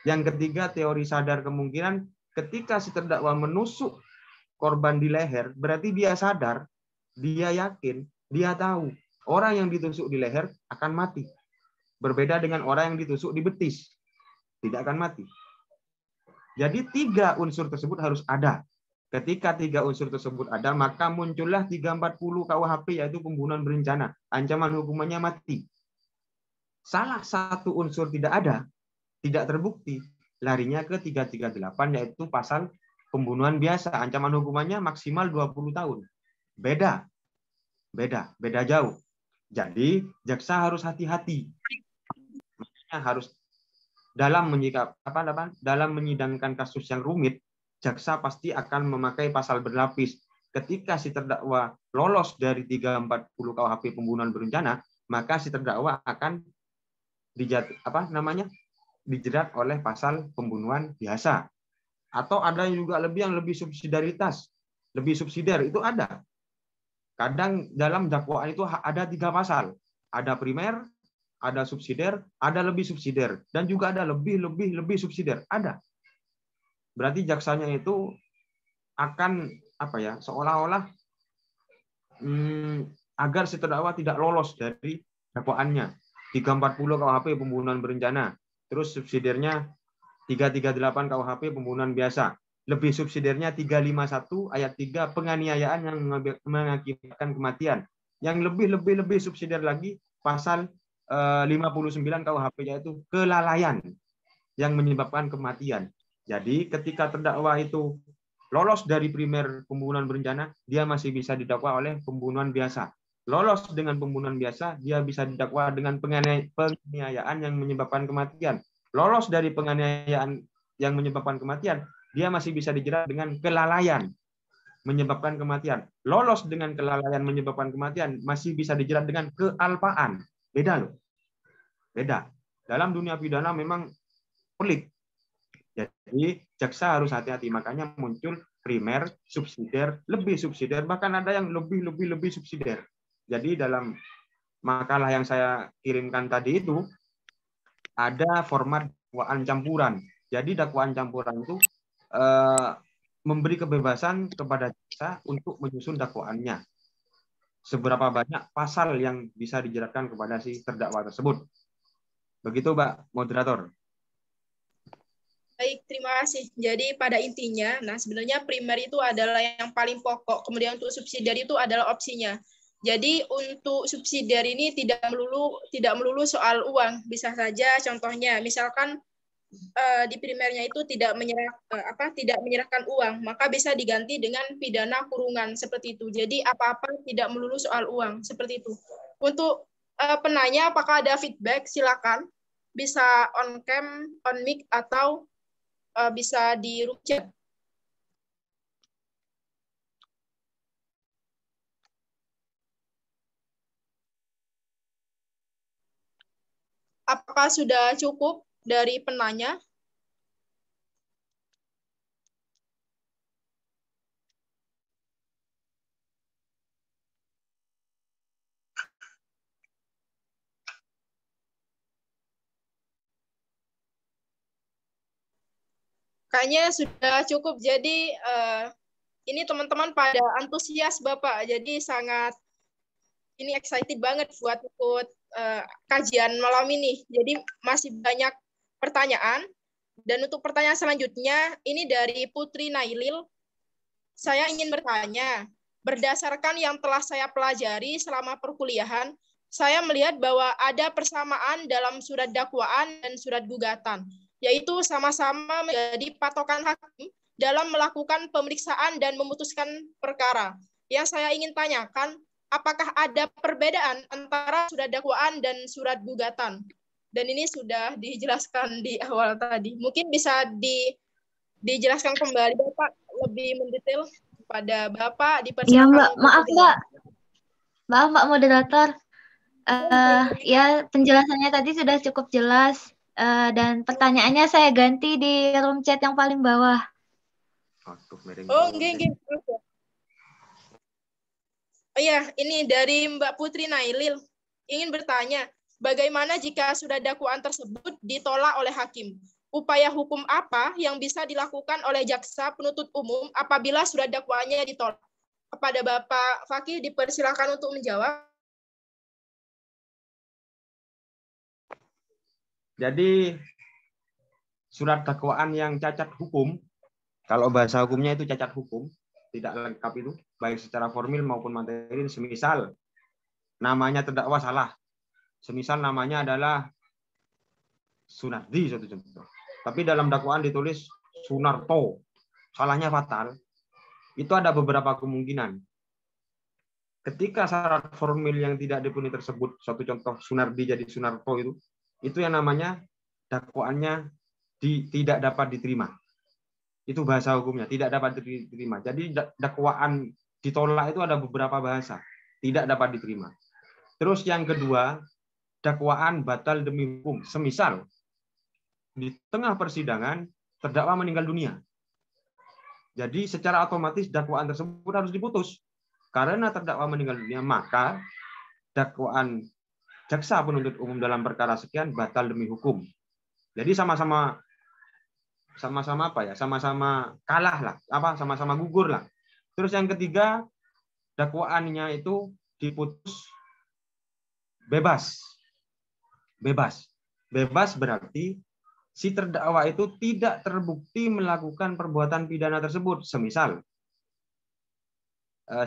Yang ketiga teori sadar kemungkinan, ketika si terdakwa menusuk korban di leher, berarti dia sadar, dia yakin, dia tahu orang yang ditusuk di leher akan mati. Berbeda dengan orang yang ditusuk di betis, tidak akan mati. Jadi 3 unsur tersebut harus ada. Ketika 3 unsur tersebut ada, maka muncullah 340 KUHP, yaitu pembunuhan berencana. Ancaman hukumannya mati. Salah satu unsur tidak ada, tidak terbukti, larinya ke 338, yaitu pasal pembunuhan biasa. Ancaman hukumannya maksimal 20 tahun. Beda jauh. Jadi jaksa harus hati-hati. Harus dalam menyidangkan kasus yang rumit, jaksa pasti akan memakai pasal berlapis. Ketika si terdakwa lolos dari 340 KUHP pembunuhan berencana, maka si terdakwa akan dijerat oleh pasal pembunuhan biasa. Atau ada juga yang lebih subsidiaritas, lebih subsidiar, itu ada. Kadang dalam dakwaan itu ada 3 pasal. Ada primer, ada subsidiar, ada lebih subsidiar, dan juga ada lebih subsidiar. Ada. Berarti jaksanya itu akan seolah-olah agar si terdakwa tidak lolos dari dakwaannya. 340 KUHP pembunuhan berencana. Terus subsidiarnya 338 KUHP pembunuhan biasa. Lebih subsidiarnya 351 ayat 3 penganiayaan yang mengakibatkan kematian. Yang lebih subsidiar lagi pasal 59 KUHP, yaitu kelalaian yang menyebabkan kematian. Jadi ketika terdakwa itu lolos dari primer pembunuhan berencana, dia masih bisa didakwa oleh pembunuhan biasa. Lolos dengan pembunuhan biasa, dia bisa didakwa dengan penganiayaan yang menyebabkan kematian. Lolos dari penganiayaan yang menyebabkan kematian, dia masih bisa dijerat dengan kelalaian menyebabkan kematian. Lolos dengan kelalaian menyebabkan kematian, masih bisa dijerat dengan kealpaan. Beda loh. Beda. Dalam dunia pidana memang pelik. Jadi jaksa harus hati-hati. Makanya muncul primer, subsidiar, lebih subsidiar, bahkan ada yang lebih subsidiar. Jadi dalam makalah yang saya kirimkan tadi itu ada format dakwaan campuran. Jadi dakwaan campuran itu memberi kebebasan kepada jaksa untuk menyusun dakwaannya. Seberapa banyak pasal yang bisa dijeratkan kepada si terdakwa tersebut. Begitu, Mbak Moderator. Baik, terima kasih. Jadi pada intinya, nah sebenarnya primer itu adalah yang paling pokok, kemudian untuk subsidiar itu adalah opsinya. Jadi untuk subsidiar ini tidak melulu soal uang, bisa saja contohnya misalkan di primernya itu tidak menyerahkan uang, maka bisa diganti dengan pidana kurungan seperti itu. Jadi apa-apa tidak melulu soal uang seperti itu. Untuk penanya apakah ada feedback, silakan bisa on cam, on mic atau bisa di room chat. Apakah sudah cukup dari penanya? Kayaknya sudah cukup. Jadi ini teman-teman pada antusias Bapak. Jadi sangat ini excited banget buat ikut kajian malam ini. Jadi masih banyak pertanyaan. Dan untuk pertanyaan selanjutnya, ini dari Putri Nailil. Saya ingin bertanya, berdasarkan yang telah saya pelajari selama perkuliahan, saya melihat bahwa ada persamaan dalam surat dakwaan dan surat gugatan, yaitu sama-sama menjadi patokan hakim dalam melakukan pemeriksaan dan memutuskan perkara. Yang saya ingin tanyakan, apakah ada perbedaan antara surat dakwaan dan surat gugatan? Dan ini sudah dijelaskan di awal tadi. Mungkin bisa dijelaskan kembali Bapak lebih mendetail kepada Bapak. Ya Mbak, maaf Mbak Moderator. Ya penjelasannya tadi sudah cukup jelas. Dan pertanyaannya saya ganti di room chat yang paling bawah. Oh, enggak. Oh iya, ini dari Mbak Putri Nailil. Ingin bertanya, bagaimana jika surat dakwaan tersebut ditolak oleh hakim? Upaya hukum apa yang bisa dilakukan oleh jaksa penuntut umum apabila surat dakwaannya ditolak? Kepada Bapak Fakih dipersilakan untuk menjawab. Jadi surat dakwaan yang cacat hukum, kalau bahasa hukumnya itu cacat hukum, tidak lengkap itu, baik secara formil maupun materi, semisal namanya terdakwa salah, semisal namanya adalah Sunardi, satu contoh. Tapi dalam dakwaan ditulis Sunarto, salahnya fatal. Itu ada beberapa kemungkinan. Ketika syarat formil yang tidak dipenuhi tersebut, suatu contoh Sunardi jadi Sunarto itu yang namanya dakwaannya tidak dapat diterima. Itu bahasa hukumnya, tidak dapat diterima. Jadi dakwaan ditolak itu ada beberapa bahasa, tidak dapat diterima. Terus yang kedua, dakwaan batal demi hukum. Semisal di tengah persidangan terdakwa meninggal dunia. Jadi secara otomatis dakwaan tersebut harus diputus. Karena terdakwa meninggal dunia, maka dakwaan jaksa penuntut umum dalam perkara sekian batal demi hukum. Jadi sama-sama apa ya? Sama-sama kalah lah, sama-sama gugur lah. Terus yang ketiga, dakwaannya itu diputus bebas. Bebas berarti si terdakwa itu tidak terbukti melakukan perbuatan pidana tersebut. Semisal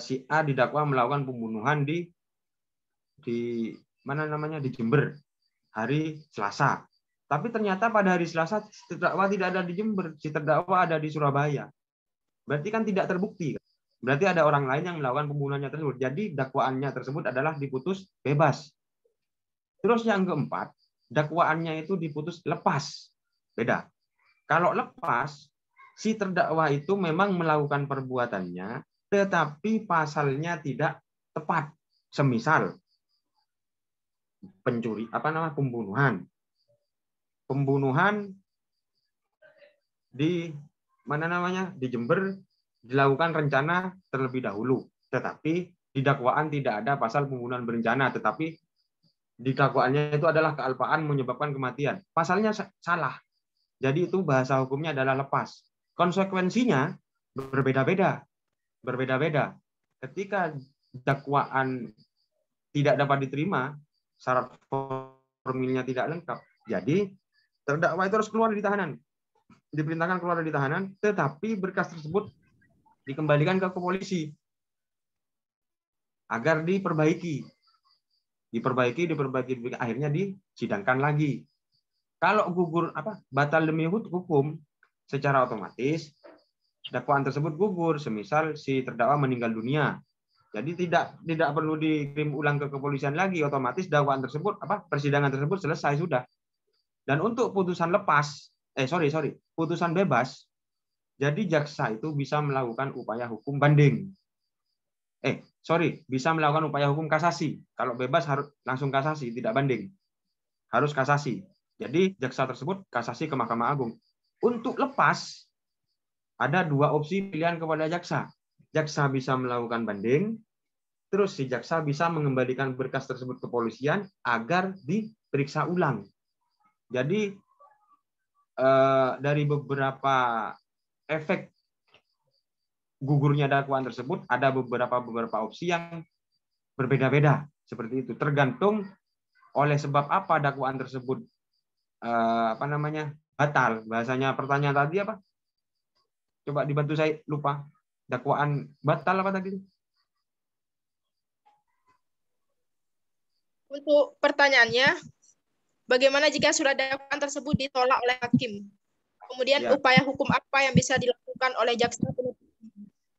si A didakwa melakukan pembunuhan di mana namanya di Jember hari Selasa. Tapi ternyata pada hari Selasa terdakwa tidak ada di Jember, si terdakwa ada di Surabaya. Berarti kan tidak terbukti. Berarti ada orang lain yang melakukan pembunuhannya tersebut. Jadi dakwaannya tersebut adalah diputus bebas. Terus yang keempat, dakwaannya itu diputus lepas. Beda. Kalau lepas, si terdakwa itu memang melakukan perbuatannya, tetapi pasalnya tidak tepat. Semisal pembunuhan. Pembunuhan di di Jember dilakukan rencana terlebih dahulu, tetapi di dakwaan tidak ada pasal pembunuhan berencana, tetapi di dakwaannya itu adalah kealpaan menyebabkan kematian. Pasalnya salah. Jadi itu bahasa hukumnya adalah lepas. Konsekuensinya berbeda-beda. Berbeda-beda. Ketika dakwaan tidak dapat diterima, syarat formilnya tidak lengkap. Jadi terdakwa itu harus keluar dari tahanan. Diperintahkan keluar dari tahanan, tetapi berkas tersebut dikembalikan ke polisi agar diperbaiki, akhirnya disidangkan lagi. Kalau gugur batal demi hukum, secara otomatis dakwaan tersebut gugur. Semisal si terdakwa meninggal dunia, jadi tidak perlu dikirim ulang ke kepolisian lagi, otomatis dakwaan tersebut persidangan tersebut selesai sudah. Dan untuk putusan putusan bebas, jadi jaksa itu bisa melakukan upaya hukum banding. Bisa melakukan upaya hukum kasasi. Kalau bebas harus langsung kasasi, tidak banding. Harus kasasi. Jadi jaksa tersebut kasasi ke Mahkamah Agung. Untuk lepas, ada dua opsi pilihan kepada jaksa. Jaksa bisa melakukan banding, terus si jaksa bisa mengembalikan berkas tersebut ke kepolisian agar diperiksa ulang. Jadi dari beberapa efek gugurnya dakwaan tersebut ada beberapa opsi yang berbeda-beda seperti itu, tergantung oleh sebab apa dakwaan tersebut batal. Bahasanya pertanyaan tadi apa? Coba dibantu saya, lupa. Dakwaan batal apa tadi? Untuk pertanyaannya, bagaimana jika surat dakwaan tersebut ditolak oleh hakim? Kemudian upaya hukum apa yang bisa dilakukan oleh jaksa penuntut?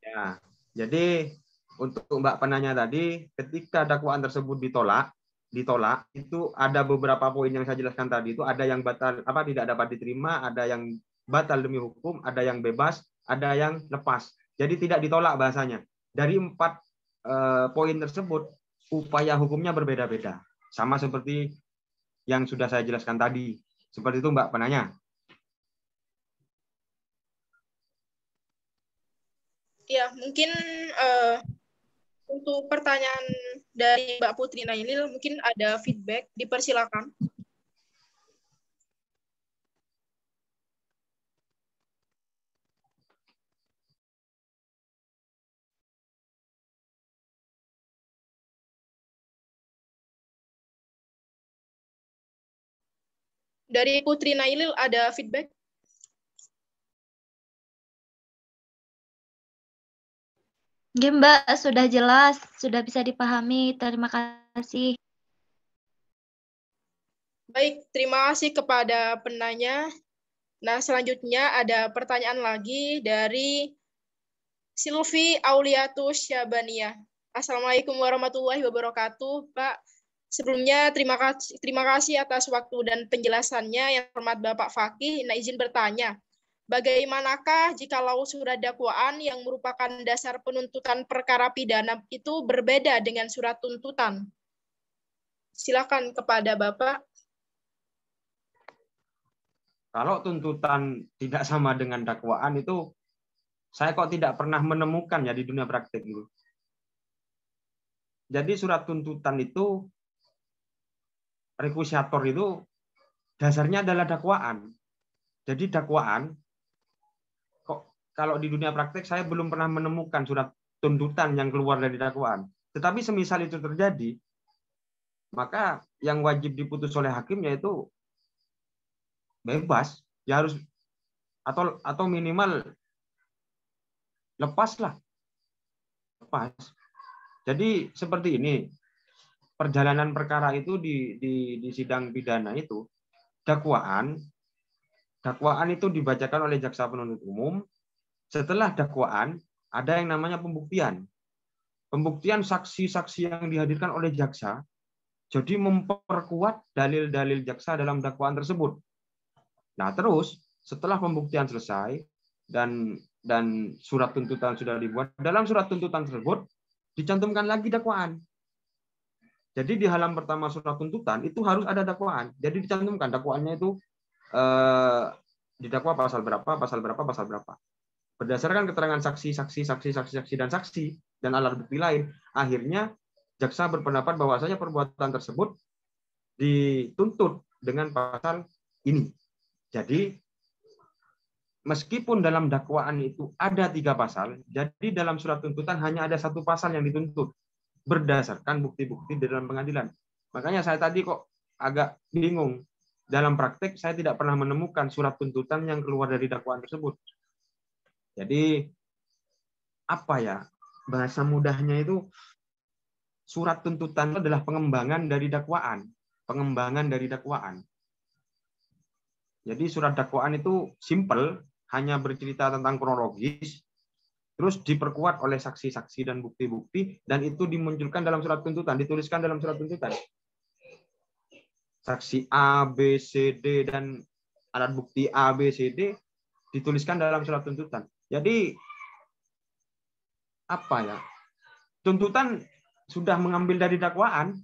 Ya, jadi untuk Mbak penanya tadi, ketika dakwaan tersebut ditolak itu ada beberapa poin yang saya jelaskan tadi. Itu ada yang batal tidak dapat diterima, ada yang batal demi hukum, ada yang bebas, ada yang lepas. Jadi tidak ditolak bahasanya. Dari 4 poin tersebut, upaya hukumnya berbeda-beda. Sama seperti yang sudah saya jelaskan tadi. Seperti itu Mbak penanya. Ya, mungkin untuk pertanyaan dari Mbak Putri Nailil, mungkin ada feedback, dipersilakan. Dari Putri Nailil ada feedback? Mbak, sudah jelas, sudah bisa dipahami. Terima kasih. Baik, terima kasih kepada penanya. Nah, selanjutnya ada pertanyaan lagi dari Silvi Auliatus Syabania. Assalamualaikum warahmatullahi wabarakatuh, Pak. Sebelumnya terima kasih atas waktu dan penjelasannya. Yang hormat Bapak Fakih, nah izin bertanya. Bagaimanakah jikalau surat dakwaan yang merupakan dasar penuntutan perkara pidana itu berbeda dengan surat tuntutan? Silakan kepada Bapak. Kalau tuntutan tidak sama dengan dakwaan itu, saya kok tidak pernah menemukan ya di dunia praktek itu. Jadi surat tuntutan itu, rekusiator itu dasarnya adalah dakwaan. Jadi dakwaan, kalau di dunia praktek saya belum pernah menemukan surat tuntutan yang keluar dari dakwaan. Tetapi semisal itu terjadi, maka yang wajib diputus oleh hakim yaitu bebas, ya harus atau minimal lepas. Jadi seperti ini, perjalanan perkara itu di sidang pidana itu, dakwaan itu dibacakan oleh jaksa penuntut umum. Setelah dakwaan, ada yang namanya pembuktian. Pembuktian saksi-saksi yang dihadirkan oleh jaksa jadi memperkuat dalil-dalil jaksa dalam dakwaan tersebut. Nah, terus setelah pembuktian selesai dan surat tuntutan sudah dibuat, dalam surat tuntutan tersebut dicantumkan lagi dakwaan. Jadi di halaman pertama surat tuntutan itu harus ada dakwaan. Jadi dicantumkan dakwaannya itu didakwa pasal berapa, pasal berapa, pasal berapa. Berdasarkan keterangan saksi dan alat bukti lain, akhirnya jaksa berpendapat bahwasanya perbuatan tersebut dituntut dengan pasal ini. Jadi meskipun dalam dakwaan itu ada 3 pasal, jadi dalam surat tuntutan hanya ada 1 pasal yang dituntut berdasarkan bukti-bukti di dalam pengadilan. Makanya saya tadi kok agak bingung. Dalam praktek saya tidak pernah menemukan surat tuntutan yang keluar dari dakwaan tersebut. Jadi apa ya, bahasa mudahnya itu surat tuntutan adalah pengembangan dari dakwaan. Pengembangan dari dakwaan. Jadi surat dakwaan itu simple, hanya bercerita tentang kronologis, terus diperkuat oleh saksi-saksi dan bukti-bukti, dan itu dimunculkan dalam surat tuntutan, dituliskan dalam surat tuntutan. Saksi A, B, C, D, dan alat bukti A, B, C, D dituliskan dalam surat tuntutan. Jadi apa ya? Tuntutan sudah mengambil dari dakwaan,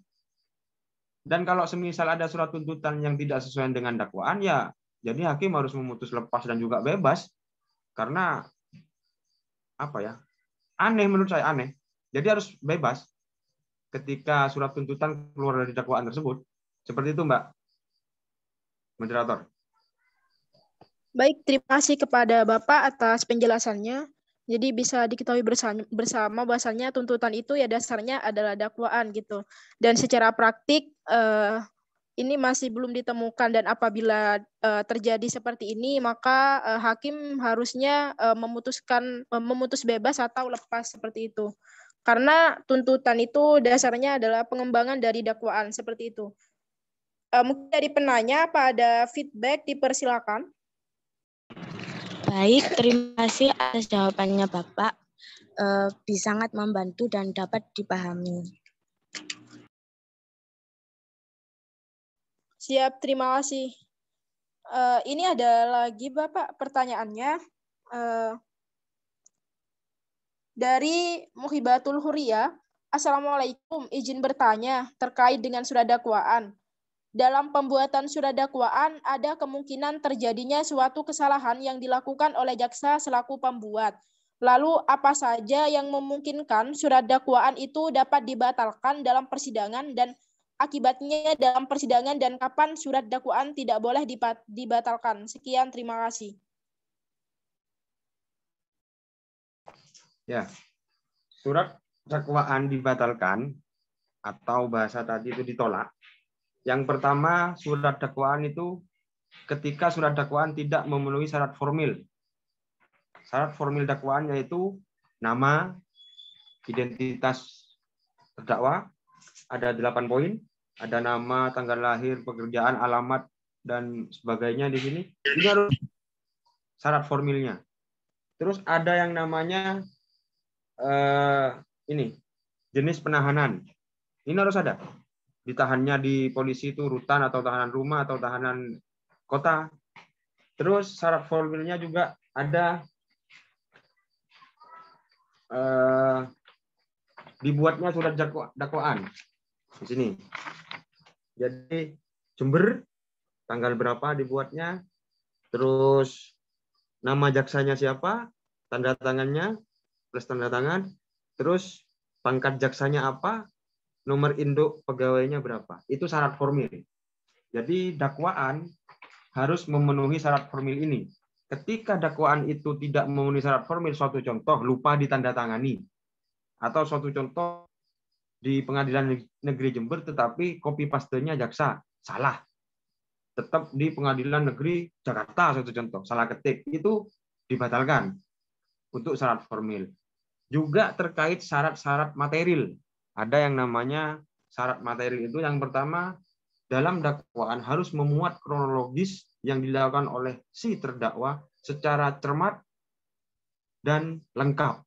dan kalau semisal ada surat tuntutan yang tidak sesuai dengan dakwaan, ya jadi hakim harus memutus lepas dan juga bebas, karena apa ya? Aneh, menurut saya aneh. Jadi harus bebas ketika surat tuntutan keluar dari dakwaan tersebut. Seperti itu, Mbak Moderator. Baik, terima kasih kepada Bapak atas penjelasannya. Jadi bisa diketahui bersama bahwasannya tuntutan itu ya dasarnya adalah dakwaan gitu. Dan secara praktik ini masih belum ditemukan, dan apabila terjadi seperti ini maka hakim harusnya memutus bebas atau lepas seperti itu. Karena tuntutan itu dasarnya adalah pengembangan dari dakwaan seperti itu. Mungkin dari penanya apa ada feedback, dipersilakan. Baik, terima kasih atas jawabannya Bapak. Sangat membantu dan dapat dipahami. Siap, terima kasih. Ini ada lagi Bapak pertanyaannya. Dari Muhibatul Huria, Assalamualaikum, izin bertanya terkait dengan surat dakwaan. Dalam pembuatan surat dakwaan, ada kemungkinan terjadinya suatu kesalahan yang dilakukan oleh jaksa selaku pembuat. Lalu, apa saja yang memungkinkan surat dakwaan itu dapat dibatalkan dalam persidangan dan akibatnya dalam persidangan, dan kapan surat dakwaan tidak boleh dibatalkan? Sekian, terima kasih. Ya, surat dakwaan dibatalkan atau bahasa tadi itu ditolak. Yang pertama, surat dakwaan itu ketika surat dakwaan tidak memenuhi syarat formil. Syarat formil dakwaan yaitu nama, identitas terdakwa, ada 8 poin, ada nama, tanggal lahir, pekerjaan, alamat, dan sebagainya di sini. Ini harus syarat formilnya. Terus ada yang namanya ini jenis penahanan. Ini harus ada. Ditahannya di polisi itu rutan atau tahanan rumah atau tahanan kota. Terus syarat formilnya juga ada dibuatnya surat dakwaan di sini. Jadi Jember tanggal berapa dibuatnya, terus nama jaksanya siapa, tanda tangannya plus tanda tangan, terus pangkat jaksanya apa, nomor induk pegawainya berapa. Itu syarat formil. Jadi dakwaan harus memenuhi syarat formil ini. Ketika dakwaan itu tidak memenuhi syarat formil, suatu contoh lupa ditandatangani, atau suatu contoh di Pengadilan Negeri Jember tetapi copy pastenya jaksa salah, tetap di Pengadilan Negeri Jakarta suatu contoh salah ketik, itu dibatalkan untuk syarat formil. Juga terkait syarat-syarat material. Ada yang namanya syarat material itu yang pertama, dalam dakwaan harus memuat kronologis yang dilakukan oleh si terdakwa secara cermat dan lengkap.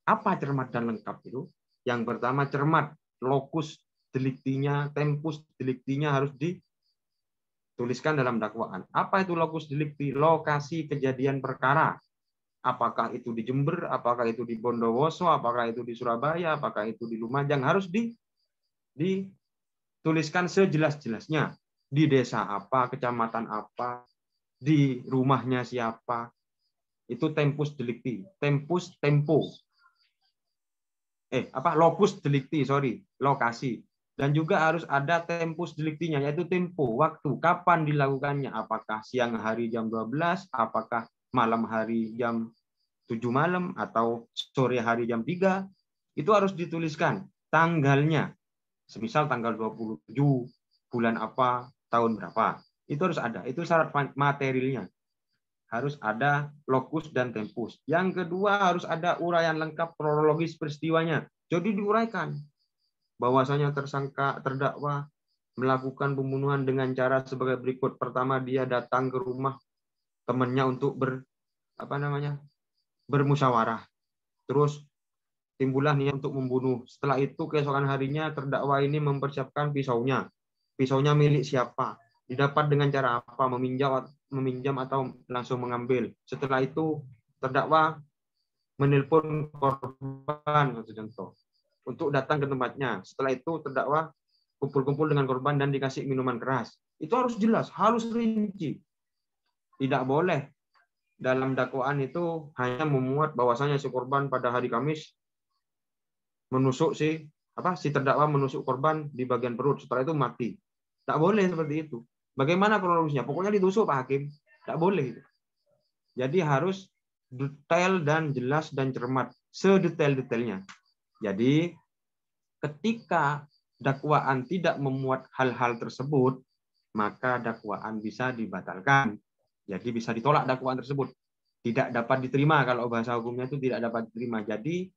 Apa cermat dan lengkap itu? Yang pertama cermat, lokus deliktinya, tempus deliktinya harus dituliskan dalam dakwaan. Apa itu lokus delikti? Lokasi kejadian perkara. Apakah itu di Jember, apakah itu di Bondowoso, apakah itu di Surabaya, apakah itu di Lumajang, harus dituliskan sejelas-jelasnya. Di desa apa, kecamatan apa, di rumahnya siapa. Itu tempus delicti, tempus tempo. Locus delicti, lokasi. Dan juga harus ada tempus delictinya, yaitu tempo, waktu, kapan dilakukannya. Apakah siang hari jam 12, apakah malam hari jam 7 malam, atau sore hari jam 3. Itu harus dituliskan tanggalnya. Semisal tanggal 27, bulan apa, tahun berapa. Itu harus ada. Itu syarat materialnya. Harus ada lokus dan tempus. Yang kedua, harus ada uraian lengkap kronologis peristiwanya. Jadi diuraikan bahwasanya terdakwa melakukan pembunuhan dengan cara sebagai berikut. Pertama, dia datang ke rumah temannya untuk bermusyawarah. Terus timbullah niat untuk membunuh. Setelah itu keesokan harinya terdakwa ini mempersiapkan pisaunya. Pisaunya milik siapa? Didapat dengan cara apa? Meminjam atau langsung mengambil. Setelah itu terdakwa menelpon korban untuk datang ke tempatnya. Setelah itu terdakwa kumpul-kumpul dengan korban dan dikasih minuman keras. Itu harus jelas, harus rinci. Tidak boleh dalam dakwaan itu hanya memuat bahwasanya si korban pada hari Kamis menusuk si terdakwa menusuk korban di bagian perut, setelah itu mati. Tak boleh seperti itu. Bagaimana kronologisnya? Pokoknya ditusuk Pak Hakim. Tak boleh. Jadi harus detail dan jelas dan cermat, sedetail-detailnya. Jadi ketika dakwaan tidak memuat hal-hal tersebut, maka dakwaan bisa dibatalkan. Jadi bisa ditolak dakwaan tersebut. Tidak dapat diterima, kalau bahasa hukumnya itu tidak dapat diterima. Jadi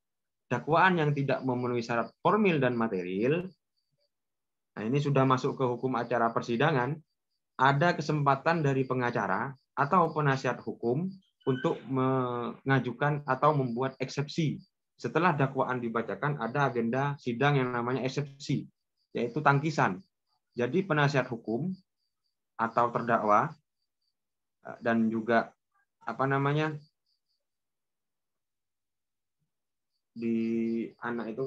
dakwaan yang tidak memenuhi syarat formil dan material, nah ini sudah masuk ke hukum acara persidangan, ada kesempatan dari pengacara atau penasihat hukum untuk mengajukan atau membuat eksepsi. Setelah dakwaan dibacakan, ada agenda sidang yang namanya eksepsi, yaitu tangkisan. Jadi penasihat hukum atau terdakwa dan juga di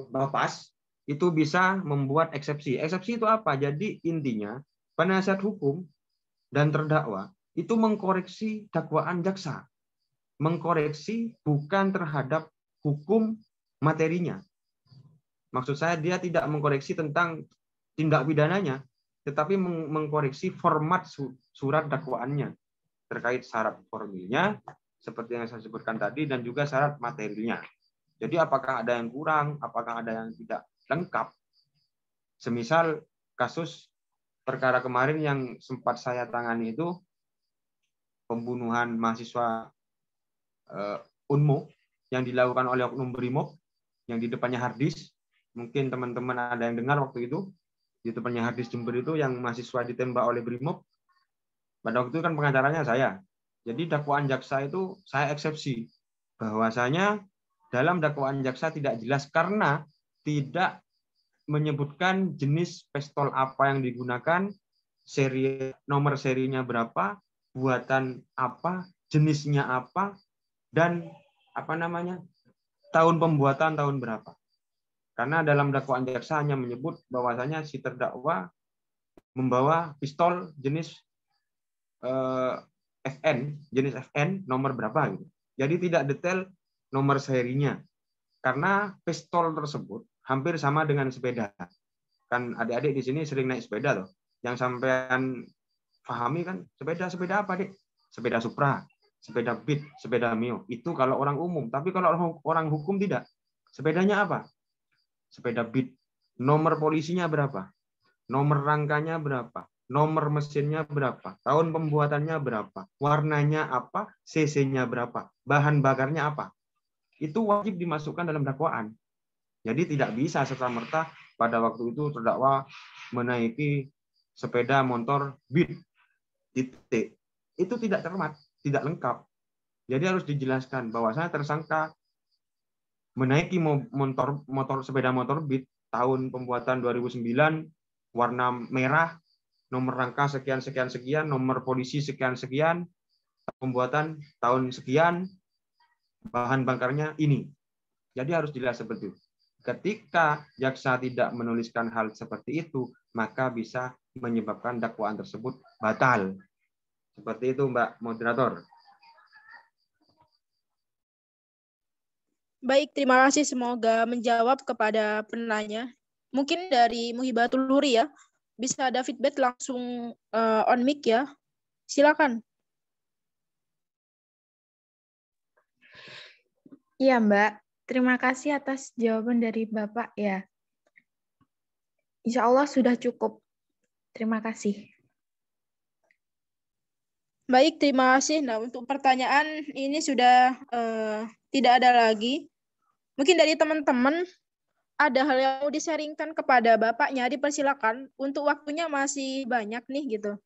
Bapas itu bisa membuat eksepsi. Eksepsi itu apa? Jadi intinya penasihat hukum dan terdakwa itu mengkoreksi dakwaan jaksa. Mengkoreksi bukan terhadap hukum materinya. Maksud saya dia tidak mengkoreksi tentang tindak pidananya, tetapi mengkoreksi format surat dakwaannya terkait syarat formilnya seperti yang saya sebutkan tadi dan juga syarat materinya. Jadi apakah ada yang kurang, apakah ada yang tidak lengkap. Semisal kasus perkara kemarin yang sempat saya tangani itu pembunuhan mahasiswa Unmu yang dilakukan oleh oknum Brimob yang di depannya harddisk. Mungkin teman-teman ada yang dengar waktu itu di depannya harddisk Jember itu yang mahasiswa ditembak oleh Brimob. Pada waktu itu kan pengacaranya saya. Jadi dakwaan jaksa itu saya eksepsi bahwasanya dalam dakwaan jaksa tidak jelas karena tidak menyebutkan jenis pistol apa yang digunakan, nomor serinya berapa, buatan apa, jenisnya apa, dan tahun pembuatan tahun berapa. Karena dalam dakwaan jaksa hanya menyebut bahwasanya si terdakwa membawa pistol jenis jenis FN nomor berapa gitu. Jadi tidak detail nomor serinya. Karena pistol tersebut hampir sama dengan sepeda. Kan adik-adik di sini sering naik sepeda loh. Yang sampean pahami kan sepeda apa, Dik? Sepeda Supra, sepeda Beat, sepeda Mio. Itu kalau orang umum, tapi kalau orang hukum tidak. Sepedanya apa? Sepeda Beat. Nomor polisinya berapa? Nomor rangkanya berapa? Nomor mesinnya berapa? Tahun pembuatannya berapa? Warnanya apa? CC-nya berapa? Bahan bakarnya apa? Itu wajib dimasukkan dalam dakwaan. Jadi tidak bisa serta-merta pada waktu itu terdakwa menaiki sepeda motor Beat. Titik. Itu tidak cermat, tidak lengkap. Jadi harus dijelaskan bahwasanya tersangka menaiki sepeda motor Beat tahun pembuatan 2009, warna merah, nomor rangka sekian sekian sekian, nomor polisi sekian sekian, pembuatan tahun sekian, bahan bakarnya ini. Jadi harus jelas seperti itu. Ketika jaksa tidak menuliskan hal seperti itu, maka bisa menyebabkan dakwaan tersebut batal. Seperti itu, Mbak Moderator. Baik, terima kasih. Semoga menjawab kepada penanya. Mungkin dari Muhibatul Luri ya. Bisa ada feedback langsung on mic ya. Silakan. Iya, Mbak. Terima kasih atas jawaban dari Bapak ya. Insya Allah sudah cukup. Terima kasih. Baik, terima kasih. Nah, untuk pertanyaan ini sudah tidak ada lagi. Mungkin dari teman-teman ada hal yang mau di-sharingkan kepada Bapaknya, dipersilakan. Untuk waktunya masih banyak nih gitu.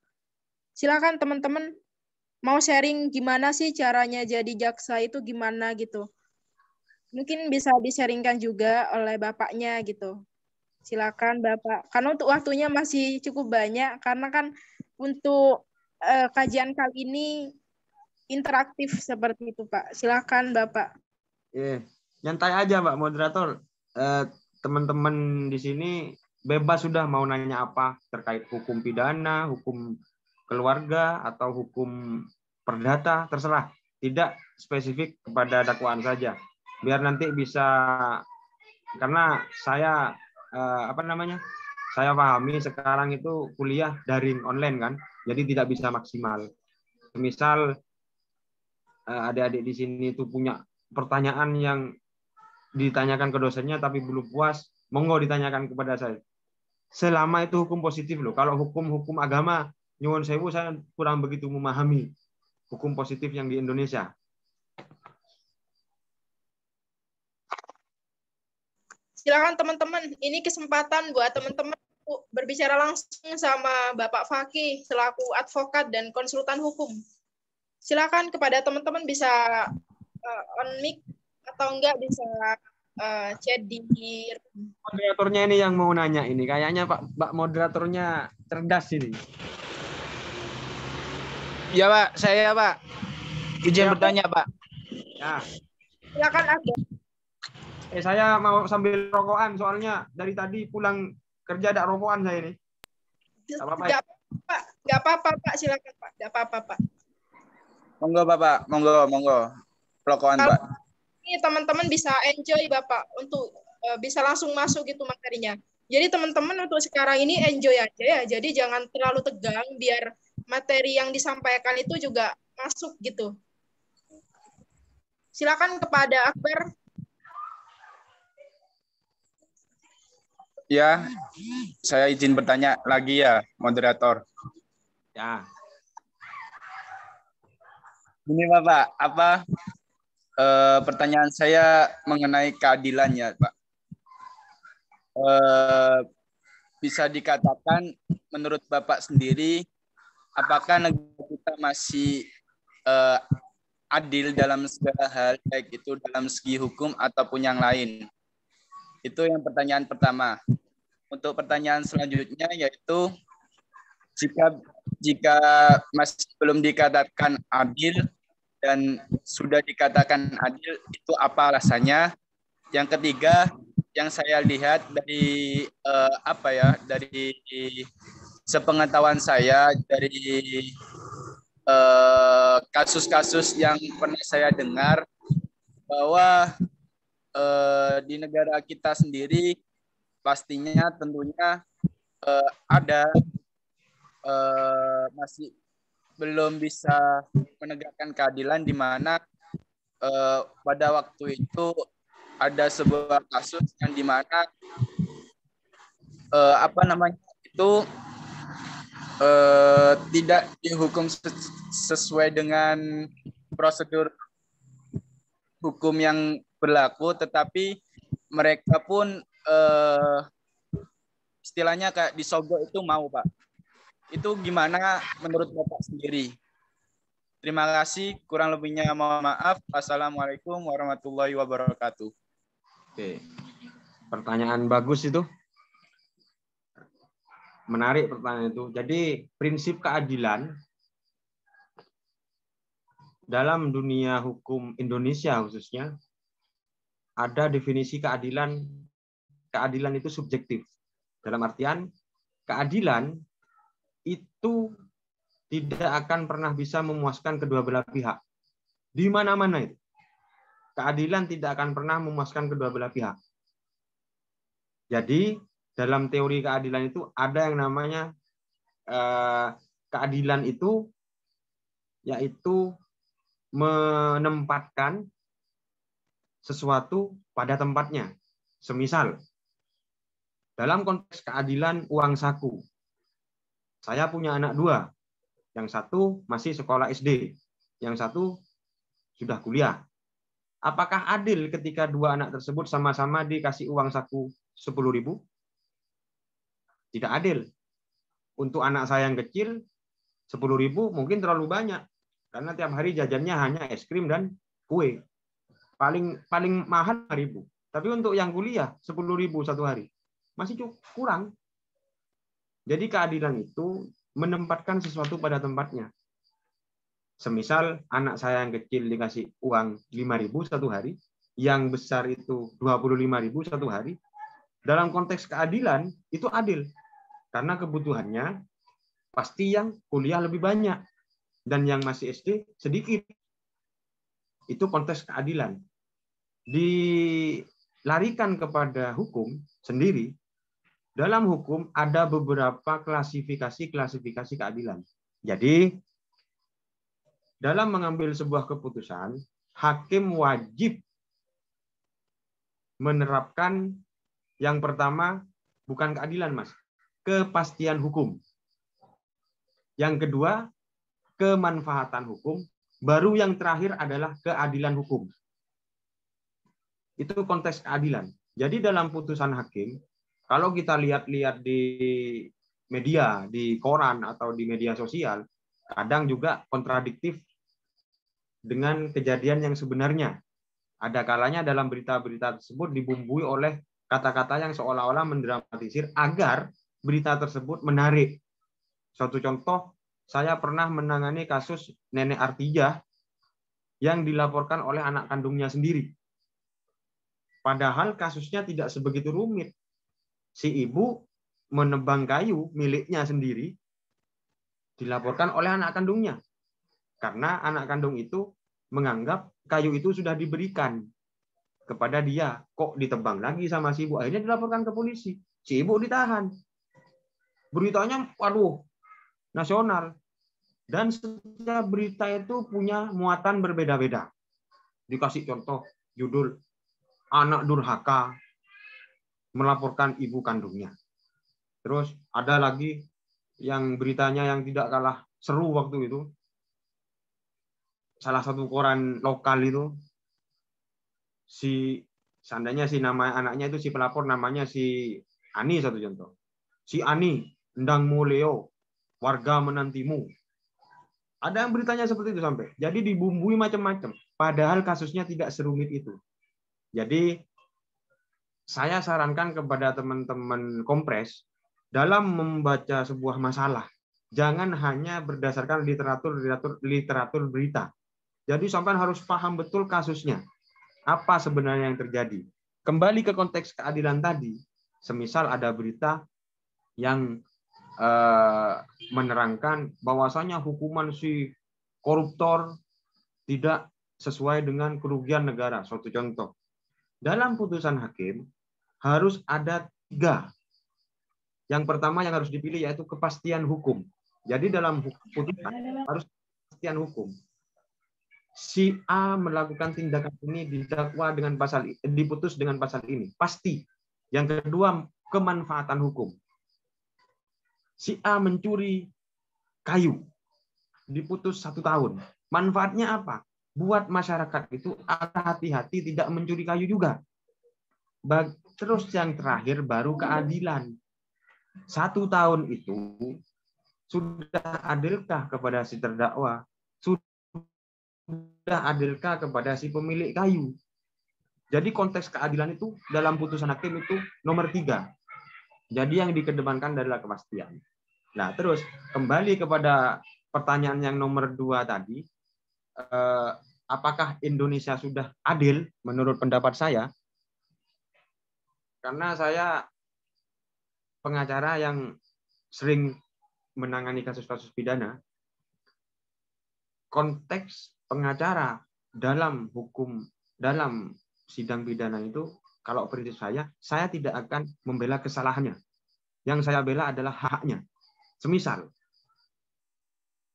Silakan teman-teman mau sharing gimana sih caranya jadi jaksa itu gimana gitu. Mungkin bisa di-sharingkan juga oleh Bapaknya gitu. Silakan Bapak. Karena untuk waktunya masih cukup banyak karena kan untuk kajian kali ini interaktif seperti itu, Pak. Silakan Bapak. Nyantai aja, Mbak Moderator. Teman-teman di sini bebas sudah mau nanya apa terkait hukum pidana, hukum keluarga, atau hukum perdata, terserah. Tidak spesifik kepada dakwaan saja. Biar nanti bisa, karena saya saya pahami sekarang itu kuliah daring online kan, jadi tidak bisa maksimal. Misal adik-adik di sini itu punya pertanyaan yang ditanyakan ke dosennya tapi belum puas, monggo ditanyakan kepada saya. Selama itu hukum positif loh. Kalau hukum agama, nyuwun sewu, saya kurang begitu memahami hukum positif yang di Indonesia. Silakan teman-teman, ini kesempatan buat teman-teman berbicara langsung sama Bapak Fakih selaku advokat dan konsultan hukum. Silakan kepada teman-teman bisa on mic atau enggak bisa chat di moderatornya ini yang mau nanya ini. Kayaknya Pak moderatornya cerdas ini. Ya, Pak, saya, Pak. Izin bertanya, Pak. Ya. Silakan ada. Saya mau sambil rokokan soalnya dari tadi pulang kerja ada rokokan saya ini. Enggak apa-apa, Pak. Silakan, Pak. Enggak apa-apa, Pak. Monggo, Bapak. Monggo. Rokokan, Pak. Ini teman-teman bisa enjoy, Bapak, untuk bisa langsung masuk gitu materinya. Jadi teman-teman untuk sekarang ini enjoy aja ya. Jadi jangan terlalu tegang biar materi yang disampaikan itu juga masuk gitu. Silakan kepada Akbar. Ya, saya izin bertanya lagi ya, moderator. Ya. Ini Bapak, pertanyaan saya mengenai keadilannya, Pak. Bisa dikatakan menurut Bapak sendiri, apakah negara kita masih adil dalam segala hal, baik itu dalam segi hukum ataupun yang lain? Itu yang pertanyaan pertama. Untuk pertanyaan selanjutnya yaitu jika masih belum dikatakan adil dan sudah dikatakan adil, itu apa alasannya? Yang ketiga, yang saya lihat dari dari sepengetahuan saya dari kasus-kasus yang pernah saya dengar bahwa di negara kita sendiri pastinya tentunya ada masih belum bisa menegakkan keadilan, di mana pada waktu itu ada sebuah kasus yang di mana tidak dihukum sesuai dengan prosedur hukum yang berlaku, tetapi mereka pun istilahnya kayak disogok itu mau, Pak. Itu gimana menurut Bapak sendiri? Terima kasih, kurang lebihnya mohon maaf. Assalamualaikum warahmatullahi wabarakatuh. Oke. Pertanyaan bagus itu. Menarik pertanyaan itu. Jadi prinsip keadilan dalam dunia hukum Indonesia khususnya ada definisi keadilan. Keadilan itu subjektif. Dalam artian keadilan itu tidak akan pernah bisa memuaskan kedua belah pihak. Di mana-mana itu. Keadilan tidak akan pernah memuaskan kedua belah pihak. Jadi dalam teori keadilan itu ada yang namanya keadilan itu yaitu menempatkan sesuatu pada tempatnya. Semisal dalam konteks keadilan uang saku, saya punya anak 2, yang satu masih sekolah SD, yang satu sudah kuliah. Apakah adil ketika 2 anak tersebut sama-sama dikasih uang saku 10.000? Tidak adil. Untuk anak saya yang kecil, 10.000 mungkin terlalu banyak. Karena tiap hari jajannya hanya es krim dan kue. Paling mahal 5.000. Tapi untuk yang kuliah, 10.000 satu hari. Masih cukup kurang. Jadi keadilan itu menempatkan sesuatu pada tempatnya. Semisal anak saya yang kecil dikasih uang 5.000 satu hari, yang besar itu 25.000 satu hari. Dalam konteks keadilan, itu adil. Karena kebutuhannya pasti yang kuliah lebih banyak dan yang masih SD sedikit. Itu konteks keadilan. Dilarikan kepada hukum sendiri, dalam hukum ada beberapa klasifikasi keadilan. Jadi, dalam mengambil sebuah keputusan, hakim wajib menerapkan yang pertama bukan keadilan, Mas. Kepastian hukum. Yang kedua, kemanfaatan hukum. Baru yang terakhir adalah keadilan hukum. Itu konteks keadilan. Jadi dalam putusan hakim, kalau kita lihat-lihat di media, di koran atau di media sosial, kadang juga kontradiktif dengan kejadian yang sebenarnya. Ada kalanya dalam berita-berita tersebut dibumbui oleh kata-kata yang seolah-olah mendramatisir agar berita tersebut menarik. Suatu contoh, saya pernah menangani kasus Nenek Artijah yang dilaporkan oleh anak kandungnya sendiri. Padahal kasusnya tidak sebegitu rumit. Si ibu menebang kayu miliknya sendiri, dilaporkan oleh anak kandungnya. Karena anak kandung itu menganggap kayu itu sudah diberikan kepada dia. Kok ditebang lagi sama si ibu? Akhirnya dilaporkan ke polisi. Si ibu ditahan. Beritanya, waduh, nasional. Dan setiap berita itu punya muatan berbeda-beda. Dikasih contoh, judul, anak durhaka melaporkan ibu kandungnya. Terus ada lagi yang beritanya yang tidak kalah seru waktu itu. Salah satu koran lokal itu, seandainya si nama anaknya itu si pelapor namanya si Ani, satu contoh. Si Ani, ndang muleo, warga menantimu. Ada yang beritanya seperti itu sampai. Jadi dibumbui macam-macam. Padahal kasusnya tidak serumit itu. Jadi saya sarankan kepada teman-teman Kompres, dalam membaca sebuah masalah, jangan hanya berdasarkan literatur berita. Jadi sampai harus paham betul kasusnya. Apa sebenarnya yang terjadi. Kembali ke konteks keadilan tadi, semisal ada berita yang menerangkan bahwasanya hukuman si koruptor tidak sesuai dengan kerugian negara. Suatu contoh. Dalam putusan hakim harus ada 3. Yang pertama yang harus dipilih yaitu kepastian hukum. Jadi dalam putusan harus kepastian hukum. Si A melakukan tindakan ini didakwa dengan diputus dengan pasal ini. Pasti. Yang kedua, kemanfaatan hukum. Si A mencuri kayu, diputus 1 tahun. Manfaatnya apa? Buat masyarakat itu agar hati-hati tidak mencuri kayu juga. Terus yang terakhir baru keadilan. 1 tahun itu sudah adilkah kepada si terdakwa? Sudah adilkah kepada si pemilik kayu? Jadi konteks keadilan itu dalam putusan hakim itu nomor 3. Jadi yang dikedepankan adalah kepastian. Nah, terus kembali kepada pertanyaan yang nomor 2 tadi, apakah Indonesia sudah adil menurut pendapat saya? Karena saya pengacara yang sering menangani kasus-kasus pidana, konteks pengacara dalam hukum, dalam sidang pidana itu, kalau prinsip saya tidak akan membela kesalahannya. Yang saya bela adalah haknya. Semisal,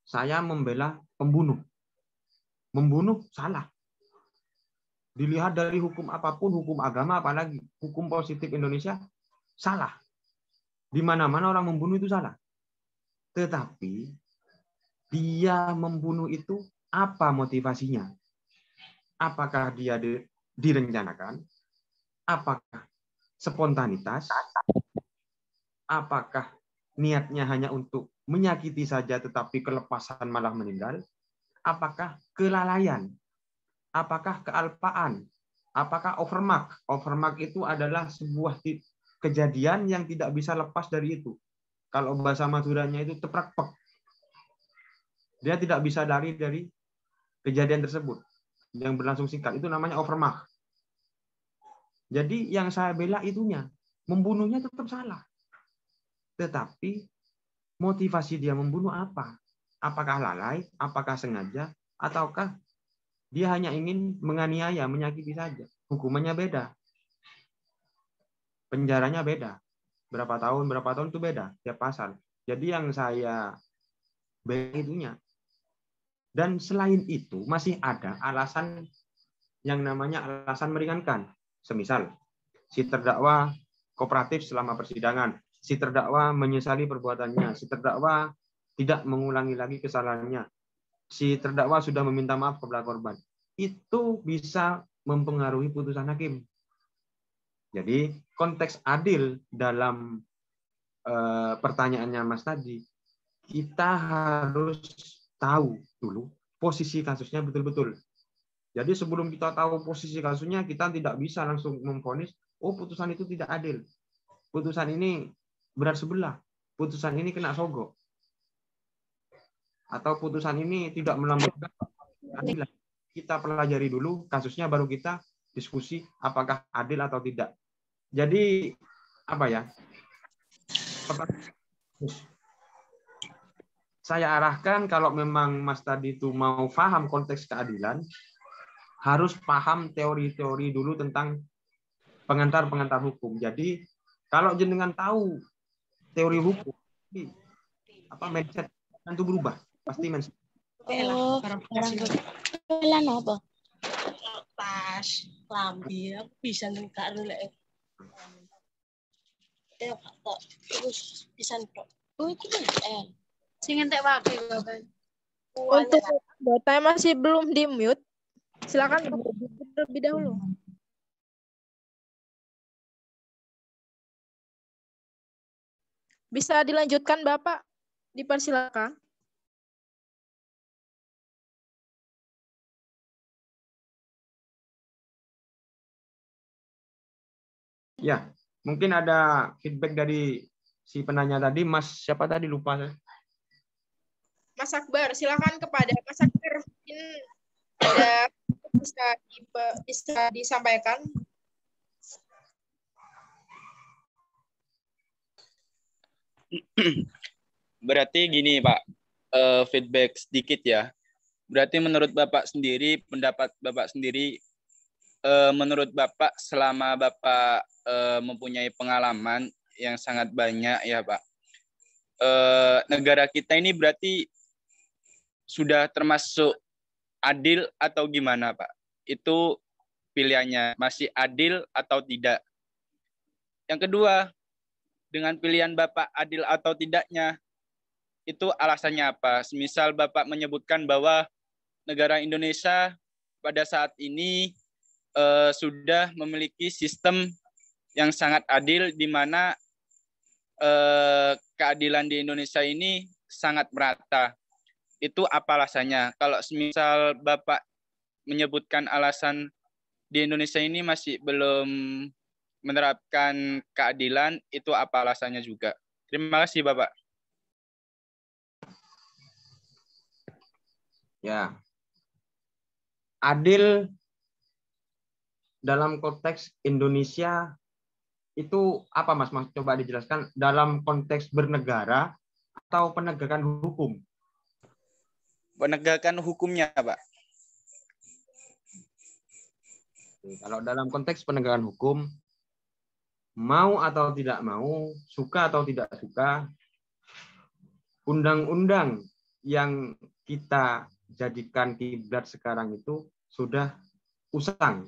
saya membela pembunuh. Membunuh salah. Dilihat dari hukum apapun, hukum agama, apalagi hukum positif Indonesia, salah. Di mana-mana orang membunuh itu salah. Tetapi, dia membunuh itu apa motivasinya? Apakah dia direncanakan? Apakah spontanitas? Apakah niatnya hanya untuk menyakiti saja tetapi kelepasan malah meninggal? Apakah kelalaian? Apakah kealpaan? Apakah overmark? Overmark itu adalah sebuah kejadian yang tidak bisa lepas dari itu. Kalau bahasa Maduranya itu teprak-pek. Dia tidak bisa lari dari kejadian tersebut yang berlangsung singkat. Itu namanya overmark. Jadi yang saya bela itunya. Membunuhnya tetap salah. Tetapi motivasi dia membunuh apa? Apakah lalai? Apakah sengaja? Ataukah dia hanya ingin menganiaya, menyakiti saja? Hukumannya beda. Penjaranya beda. Berapa tahun itu beda. Tiap pasal. Jadi yang saya bela itunya. Dan selain itu masih ada alasan yang namanya alasan meringankan. Semisal, si terdakwa kooperatif selama persidangan. Si terdakwa menyesali perbuatannya. Si terdakwa tidak mengulangi lagi kesalahannya. Si terdakwa sudah meminta maaf kepada korban. Itu bisa mempengaruhi putusan hakim. Jadi konteks adil dalam pertanyaannya Mas tadi, kita harus tahu dulu posisi kasusnya betul-betul. Jadi sebelum kita tahu posisi kasusnya, kita tidak bisa langsung memvonis, oh putusan itu tidak adil. Putusan ini berat sebelah. Putusan ini kena sogok. Atau putusan ini tidak melambangkan keadilan. Kita pelajari dulu kasusnya, baru kita diskusi apakah adil atau tidak. Jadi apa ya? Saya arahkan kalau memang Mas tadi itu mau paham konteks keadilan, harus paham teori-teori dulu tentang pengantar-pengantar hukum. Jadi kalau jenengan tahu teori hukum, mindset itu berubah. Pasti mindset. Oh, barang apa? Tas, lambi, aku bisa nengkak lek. Terus bisa ntok. Oh, itu Sing entek wae Bapak. Untuk anggota masih belum di-mute, silakan terlebih dahulu. Bisa dilanjutkan, Bapak? Dipersilakan. Ya, mungkin ada feedback dari si penanya tadi, Mas siapa tadi, lupa saya. Mas Akbar, silakan kepada Mas Akbar. Mungkin ada bisa disampaikan. Berarti gini Pak, feedback sedikit ya. Berarti menurut Bapak sendiri, pendapat Bapak sendiri, menurut Bapak selama Bapak mempunyai pengalaman yang sangat banyak ya Pak, negara kita ini berarti sudah termasuk adil atau gimana Pak? Itu pilihannya, masih adil atau tidak? Yang kedua, dengan pilihan Bapak adil atau tidaknya, itu alasannya apa? Semisal Bapak menyebutkan bahwa negara Indonesia pada saat ini sudah memiliki sistem yang sangat adil, di mana keadilan di Indonesia ini sangat merata. Itu apa alasannya? Kalau semisal Bapak menyebutkan alasan di Indonesia ini masih belum menerapkan keadilan, itu apa alasannya juga? Terima kasih, Bapak. Ya. Adil dalam konteks Indonesia itu apa, Mas? Coba dijelaskan dalam konteks bernegara atau penegakan hukum? Penegakan hukumnya, Pak. Kalau dalam konteks penegakan hukum, mau atau tidak mau, suka atau tidak suka, undang-undang yang kita jadikan kiblat sekarang itu sudah usang.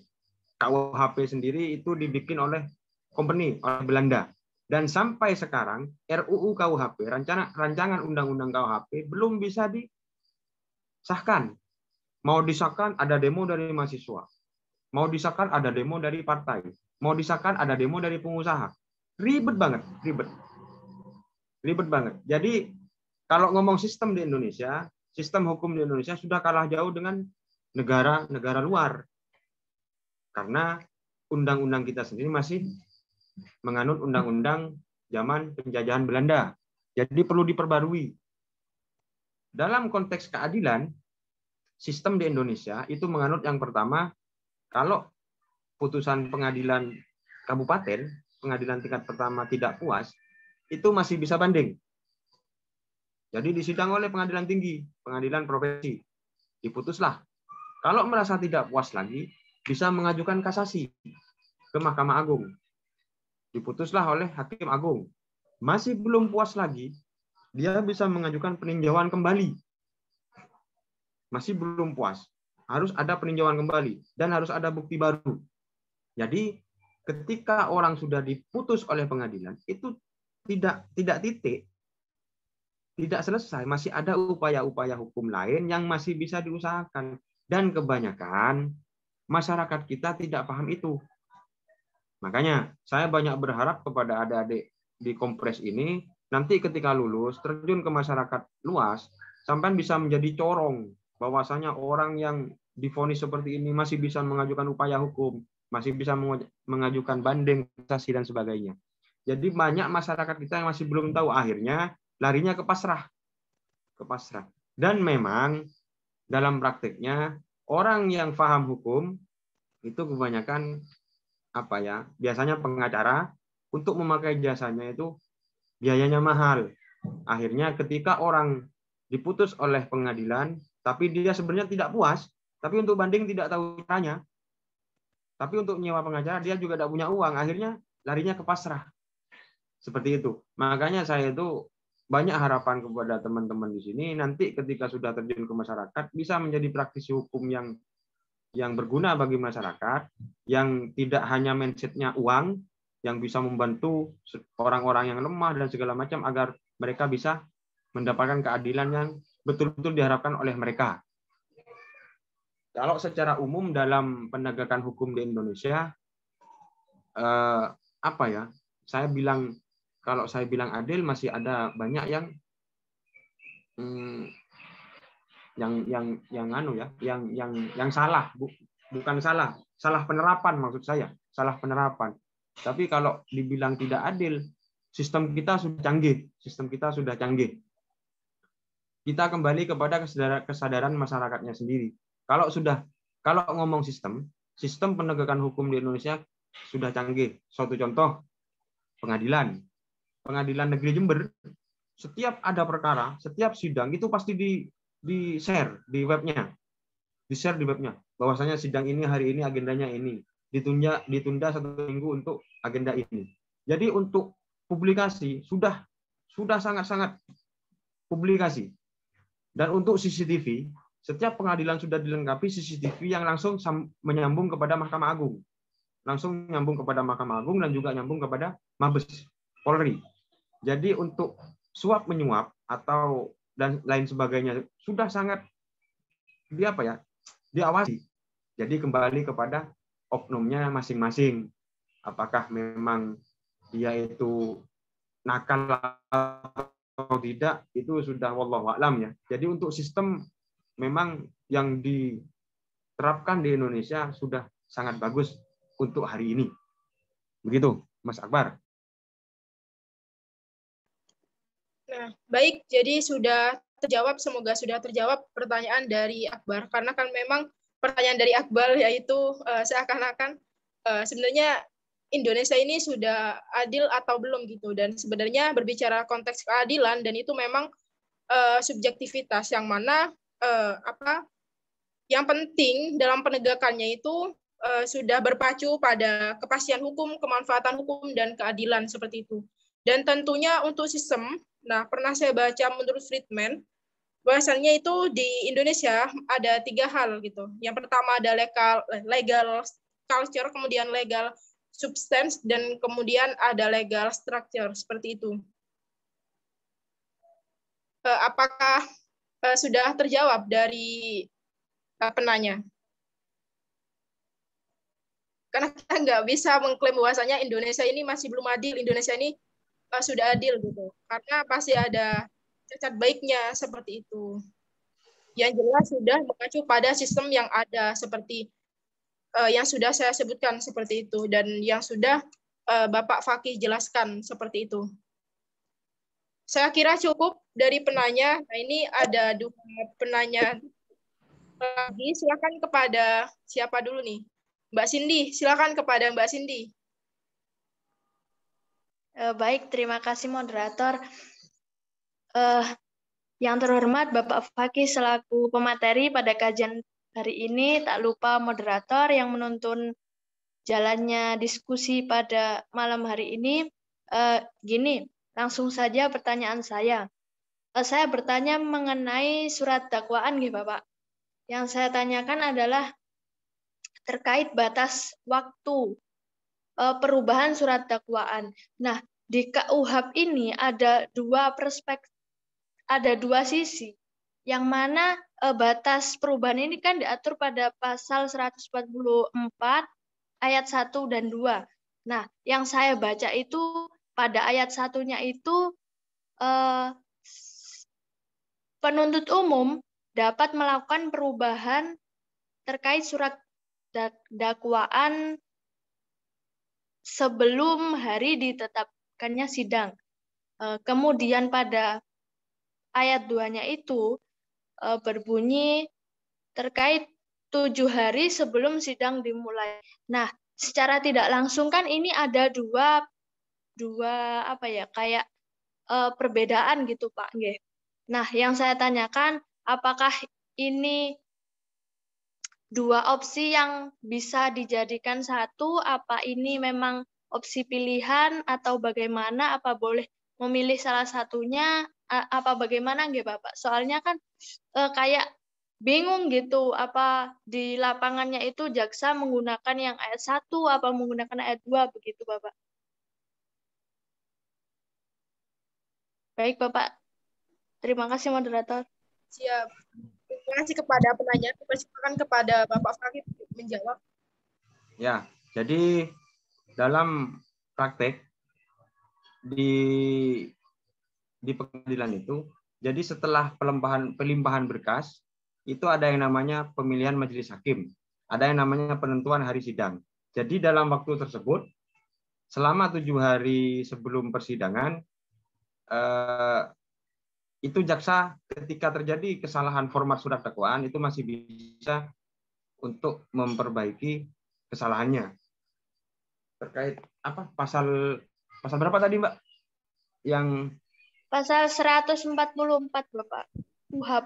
KUHP sendiri itu dibikin oleh company, oleh Belanda. Dan sampai sekarang RUU KUHP, rancangan undang-undang KUHP belum bisa disahkan. Mau disahkan ada demo dari mahasiswa. Mau disahkan ada demo dari partai. Mau disahkan ada demo dari pengusaha. Ribet banget, ribet. Ribet banget. Jadi kalau ngomong sistem di Indonesia, sistem hukum di Indonesia sudah kalah jauh dengan negara-negara luar. Karena undang-undang kita sendiri masih menganut undang-undang zaman penjajahan Belanda. Jadi perlu diperbarui. Dalam konteks keadilan, sistem di Indonesia itu menganut yang pertama, kalau putusan pengadilan kabupaten, pengadilan tingkat pertama tidak puas, itu masih bisa banding. Jadi disidang oleh pengadilan tinggi, pengadilan profesi. Diputuslah. Kalau merasa tidak puas lagi, bisa mengajukan kasasi ke Mahkamah Agung. Diputuslah oleh Hakim Agung. Masih belum puas lagi, dia bisa mengajukan peninjauan kembali. Masih belum puas. Harus ada peninjauan kembali dan harus ada bukti baru. Jadi ketika orang sudah diputus oleh pengadilan, itu tidak titik, tidak selesai, masih ada upaya-upaya hukum lain yang masih bisa diusahakan. Dan kebanyakan masyarakat kita tidak paham itu. Makanya saya banyak berharap kepada adik-adik di Kompres ini, nanti ketika lulus, terjun ke masyarakat luas, sampai bisa menjadi corong, bahwasanya orang yang divonis seperti ini masih bisa mengajukan upaya hukum, masih bisa mengajukan banding, kasasi, dan sebagainya. Jadi banyak masyarakat kita yang masih belum tahu, akhirnya larinya ke pasrah. Dan memang dalam praktiknya orang yang paham hukum itu kebanyakan biasanya pengacara, untuk memakai jasanya itu biayanya mahal. Akhirnya ketika orang diputus oleh pengadilan, tapi dia sebenarnya tidak puas, tapi untuk banding tidak tahu caranya, tapi untuk nyewa pengacara dia juga tidak punya uang, akhirnya larinya ke pasrah. Seperti itu. Makanya saya itu banyak harapan kepada teman-teman di sini, nanti ketika sudah terjun ke masyarakat bisa menjadi praktisi hukum yang berguna bagi masyarakat, yang tidak hanya mindset-nya uang, yang bisa membantu orang-orang yang lemah dan segala macam agar mereka bisa mendapatkan keadilan yang betul-betul diharapkan oleh mereka. Kalau secara umum dalam penegakan hukum di Indonesia, kalau saya bilang adil, masih ada banyak yang salah, bukan salah penerapan, maksud saya salah penerapan. Tapi kalau dibilang tidak adil, sistem kita sudah canggih. Kita kembali kepada kesadaran masyarakatnya sendiri. Kalau ngomong sistem penegakan hukum di Indonesia sudah canggih. Suatu contoh, pengadilan negeri Jember, setiap ada perkara, setiap sidang itu pasti di-share di webnya. Di-share di webnya. Bahwasanya sidang ini hari ini agendanya ini. Ditunda 1 minggu untuk agenda ini. Jadi untuk publikasi sudah sangat-sangat publikasi. Dan untuk CCTV, setiap pengadilan sudah dilengkapi CCTV yang langsung menyambung kepada Mahkamah Agung. Langsung nyambung kepada Mahkamah Agung dan juga nyambung kepada Mabes Polri. Jadi untuk suap menyuap atau dan lain sebagainya sudah sangat diawasi. Jadi kembali kepada oknumnya masing-masing. Apakah memang dia itu nakal atau tidak, itu sudah wallahu a'lam ya. Jadi untuk sistem memang yang diterapkan di Indonesia sudah sangat bagus untuk hari ini. Begitu, Mas Akbar. Nah, baik. Jadi sudah terjawab, semoga sudah terjawab pertanyaan dari Akbar. Karena kan memang pertanyaan dari Akbar yaitu seakan-akan sebenarnya Indonesia ini sudah adil atau belum gitu. Dan sebenarnya berbicara konteks keadilan dan itu memang subjektivitas yang mana yang penting dalam penegakannya itu sudah berpacu pada kepastian hukum, kemanfaatan hukum, dan keadilan seperti itu. Dan tentunya untuk sistem, nah pernah saya baca menurut Friedman, bahwasannya itu di Indonesia ada 3 hal gitu. Yang pertama ada legal culture, kemudian legal substance, dan kemudian ada legal structure, seperti itu. Apakah sudah terjawab dari penanya? Karena kita nggak bisa mengklaim bahwasanya Indonesia ini masih belum adil, Indonesia ini sudah adil gitu. Karena pasti ada cacat baiknya seperti itu. Yang jelas sudah mengacu pada sistem yang ada seperti yang sudah saya sebutkan seperti itu dan yang sudah Bapak Fakih jelaskan seperti itu. Saya kira cukup dari penanya. Nah, ini ada 2 penanya lagi. Silakan kepada siapa dulu nih? Mbak Cindy, silakan kepada Mbak Cindy. Baik, terima kasih moderator. Yang terhormat Bapak Fakih selaku pemateri pada kajian hari ini, tak lupa moderator yang menuntun jalannya diskusi pada malam hari ini. Gini, langsung saja pertanyaan saya. Saya bertanya mengenai surat dakwaan, Bapak. Yang saya tanyakan adalah terkait batas waktu perubahan surat dakwaan. Nah, di KUHP ini ada 2 perspektif, ada 2 sisi. Yang mana batas perubahan ini kan diatur pada pasal 144 ayat 1 dan 2. Nah, yang saya baca itu pada ayat 1-nya itu penuntut umum dapat melakukan perubahan terkait surat dakwaan sebelum hari ditetapkannya sidang. Kemudian pada ayat 2-nya itu berbunyi terkait 7 hari sebelum sidang dimulai. Nah, secara tidak langsung kan ini ada dua kayak perbedaan gitu Pak. Nah, yang saya tanyakan apakah ini 2 opsi yang bisa dijadikan satu, apa ini memang opsi pilihan atau bagaimana, apa boleh memilih salah satunya, apa bagaimana Bapak? Soalnya kan kayak bingung gitu, apa di lapangannya itu jaksa menggunakan yang ayat 1, apa menggunakan ayat 2, begitu Bapak. Baik Bapak, terima kasih moderator. Siap. Terima kasih kepada penanya. Persilakan kepada Bapak Fakih menjawab. Ya, jadi dalam praktek di pengadilan itu, jadi setelah pelimpahan berkas, itu ada yang namanya pemilihan majelis hakim, ada yang namanya penentuan hari sidang. Jadi dalam waktu tersebut, selama 7 hari sebelum persidangan, itu jaksa ketika terjadi kesalahan format surat dakwaan itu masih bisa untuk memperbaiki kesalahannya. Terkait apa pasal berapa tadi Mbak? Yang pasal 144 Bapak. KUHP.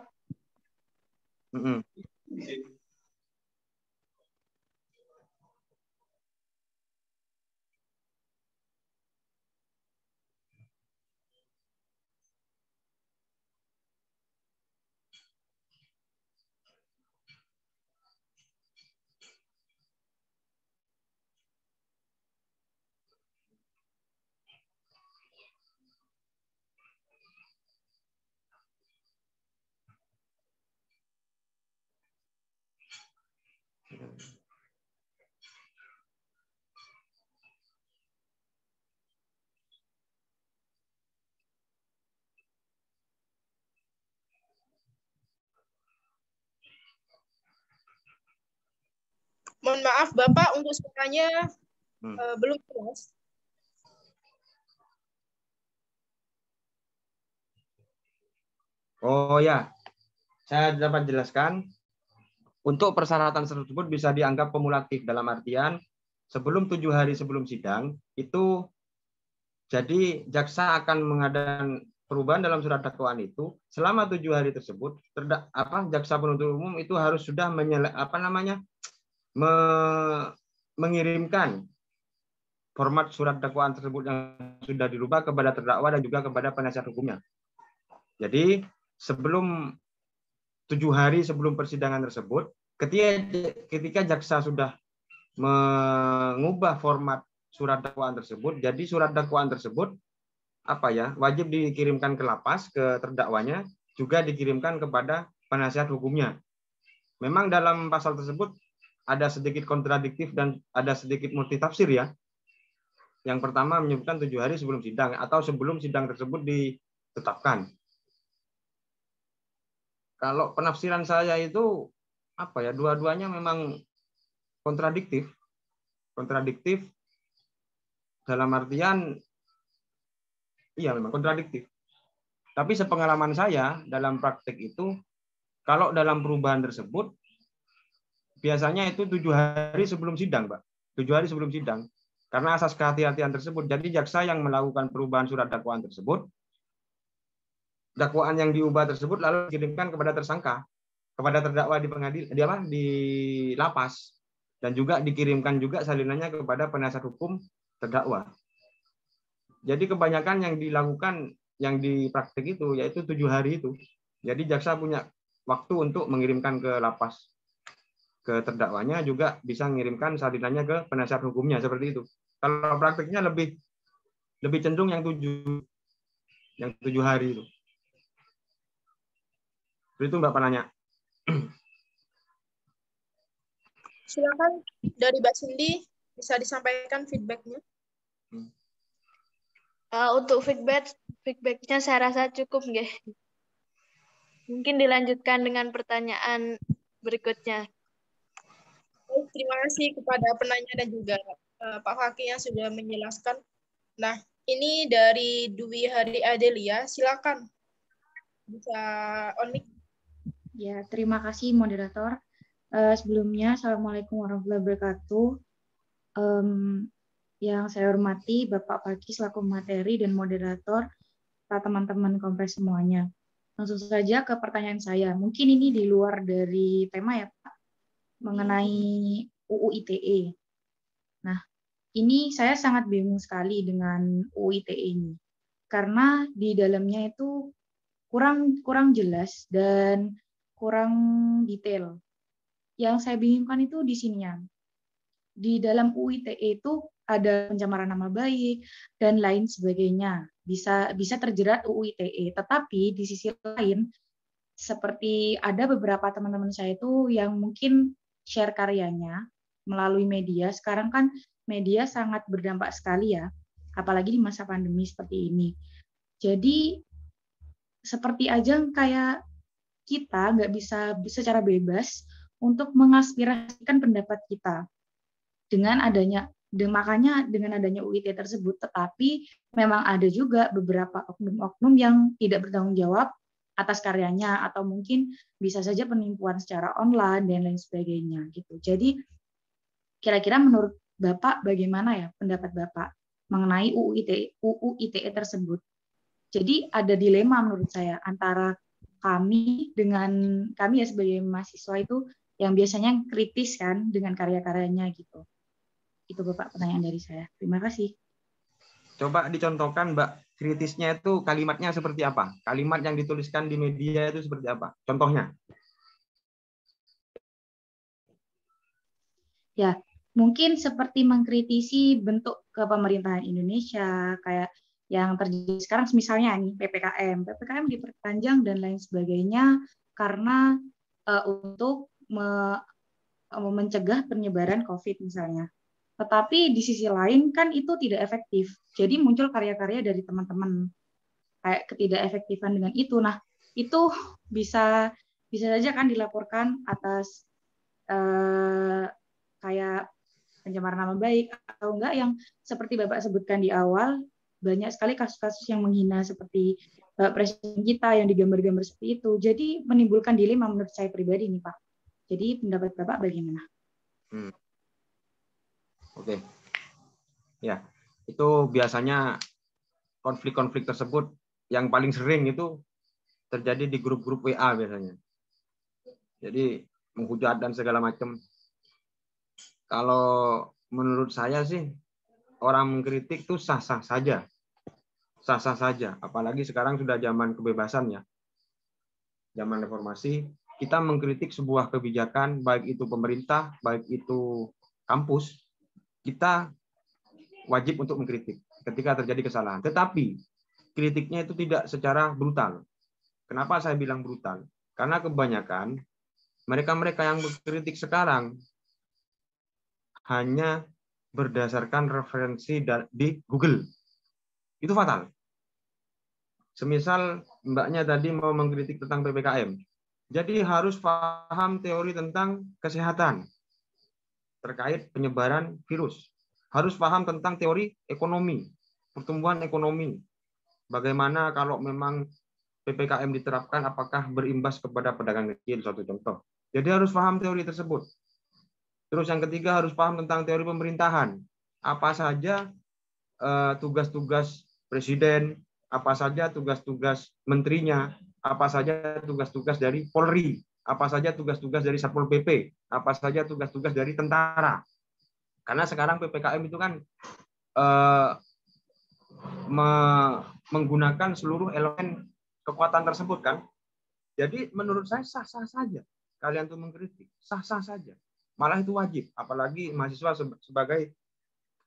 Mohon maaf Bapak, untuk suaranya belum jelas. Oh ya, saya dapat jelaskan. Untuk persyaratan tersebut bisa dianggap kumulatif dalam artian sebelum 7 hari sebelum sidang itu jadi jaksa akan mengadakan perubahan dalam surat dakwaan itu selama 7 hari tersebut jaksa penuntut umum itu harus sudah mengirimkan format surat dakwaan tersebut yang sudah dirubah kepada terdakwa dan juga kepada penasihat hukumnya. Jadi sebelum 7 hari sebelum persidangan tersebut, ketika jaksa sudah mengubah format surat dakwaan tersebut, jadi surat dakwaan tersebut wajib dikirimkan ke lapas, ke terdakwanya, juga dikirimkan kepada penasihat hukumnya. Memang dalam pasal tersebut ada sedikit kontradiktif dan ada sedikit multitafsir ya. Yang pertama menyebutkan 7 hari sebelum sidang atau sebelum sidang tersebut ditetapkan. Kalau penafsiran saya itu dua-duanya memang kontradiktif dalam artian memang kontradiktif. Tapi sepengalaman saya dalam praktek itu kalau dalam perubahan tersebut biasanya itu 7 hari sebelum sidang, Pak. 7 hari sebelum sidang. Karena asas kehati-hatian tersebut, jadi jaksa yang melakukan perubahan surat dakwaan tersebut, dakwaan yang diubah tersebut lalu dikirimkan kepada tersangka, kepada terdakwa di pengadilan, di lapas, dan juga dikirimkan juga salinannya kepada penasihat hukum terdakwa. Jadi kebanyakan yang dilakukan yang di praktik itu yaitu 7 hari itu. Jadi jaksa punya waktu untuk mengirimkan ke lapas ke terdakwanya, juga bisa mengirimkan salinannya ke penasihat hukumnya, seperti itu. Kalau praktiknya lebih cenderung yang 7 hari itu. Itu Mbak penanya. Silakan dari Mbak Cindy bisa disampaikan feedbacknya. Untuk feedbacknya saya rasa cukup nggih. Mungkin dilanjutkan dengan pertanyaan berikutnya. Terima kasih kepada penanya dan juga Pak Fakih yang sudah menjelaskan. Nah, ini dari Dwi Hari Adelia, silakan bisa on mic. Ya, terima kasih moderator. Sebelumnya, Assalamualaikum warahmatullahi wabarakatuh. Yang saya hormati Bapak Fakih selaku materi dan moderator, teman-teman kompres semuanya. Langsung saja ke pertanyaan saya. Mungkin ini di luar dari tema ya Pak, mengenai UU ITE. Nah, ini saya sangat bingung sekali dengan UU ITE ini. Karena di dalamnya itu kurang jelas dan kurang detail. Yang saya bingungkan itu di sininya. Di dalam UU ITE itu ada pencemaran nama baik dan lain sebagainya. Bisa terjerat UU ITE. Tetapi di sisi lain, seperti ada beberapa teman-teman saya itu yang mungkin share karyanya melalui media. Sekarang kan media sangat berdampak sekali ya, apalagi di masa pandemi seperti ini. Jadi seperti aja kayak kita nggak bisa secara bebas untuk mengaspirasikan pendapat kita makanya dengan adanya UU ITE tersebut. Tetapi memang ada juga beberapa oknum-oknum yang tidak bertanggung jawab atas karyanya, atau mungkin bisa saja penipuan secara online dan lain sebagainya gitu. Jadi kira-kira menurut Bapak bagaimana ya pendapat Bapak mengenai UU ITE tersebut? Jadi ada dilema menurut saya antara kami ya sebagai mahasiswa itu yang biasanya kritis kan dengan karya-karyanya gitu. Itu Bapak pertanyaan dari saya. Terima kasih. Coba dicontohkan Mbak, kritisnya itu kalimatnya seperti apa? Kalimat yang dituliskan di media itu seperti apa? Contohnya? Ya, mungkin seperti mengkritisi bentuk kepemerintahan Indonesia, kayak yang terjadi sekarang misalnya nih PPKM diperpanjang dan lain sebagainya karena untuk mencegah penyebaran COVID misalnya. Tetapi di sisi lain kan itu tidak efektif. Jadi muncul karya-karya dari teman-teman kayak ketidakefektifan dengan itu. Nah, itu bisa saja kan dilaporkan atas kayak pencemaran nama baik, atau enggak yang seperti Bapak sebutkan di awal, banyak sekali kasus-kasus yang menghina seperti presiden kita yang digambar-gambar seperti itu. Jadi menimbulkan dilema menurut saya pribadi nih Pak. Jadi pendapat Bapak bagaimana? Oke. Ya, itu biasanya konflik-konflik tersebut yang paling sering itu terjadi di grup-grup WA biasanya. Jadi menghujat dan segala macam. Kalau menurut saya sih orang mengkritik itu sah-sah saja. Sah-sah saja. Apalagi sekarang sudah zaman kebebasan ya. Zaman reformasi, kita mengkritik sebuah kebijakan, baik itu pemerintah, baik itu kampus, kita wajib untuk mengkritik ketika terjadi kesalahan. Tetapi kritiknya itu tidak secara brutal. Kenapa saya bilang brutal? Karena kebanyakan mereka-mereka yang mengkritik sekarang hanya berdasarkan referensi di Google. Itu fatal. Semisal mbaknya tadi mau mengkritik tentang PPKM. Jadi harus paham teori tentang kesehatan terkait penyebaran virus. Harus paham tentang teori ekonomi, pertumbuhan ekonomi. Bagaimana kalau memang PPKM diterapkan, apakah berimbas kepada pedagang kecil, suatu contoh. Jadi harus paham teori tersebut. Terus yang ketiga harus paham tentang teori pemerintahan. Apa saja tugas-tugas presiden, apa saja tugas-tugas menterinya, apa saja tugas-tugas dari Polri, apa saja tugas-tugas dari Satpol PP, apa saja tugas-tugas dari tentara. Karena sekarang PPKM itu kan menggunakan seluruh elemen kekuatan tersebut kan. Jadi menurut saya sah-sah saja kalian tuh mengkritik, sah-sah saja. Malah itu wajib, apalagi mahasiswa sebagai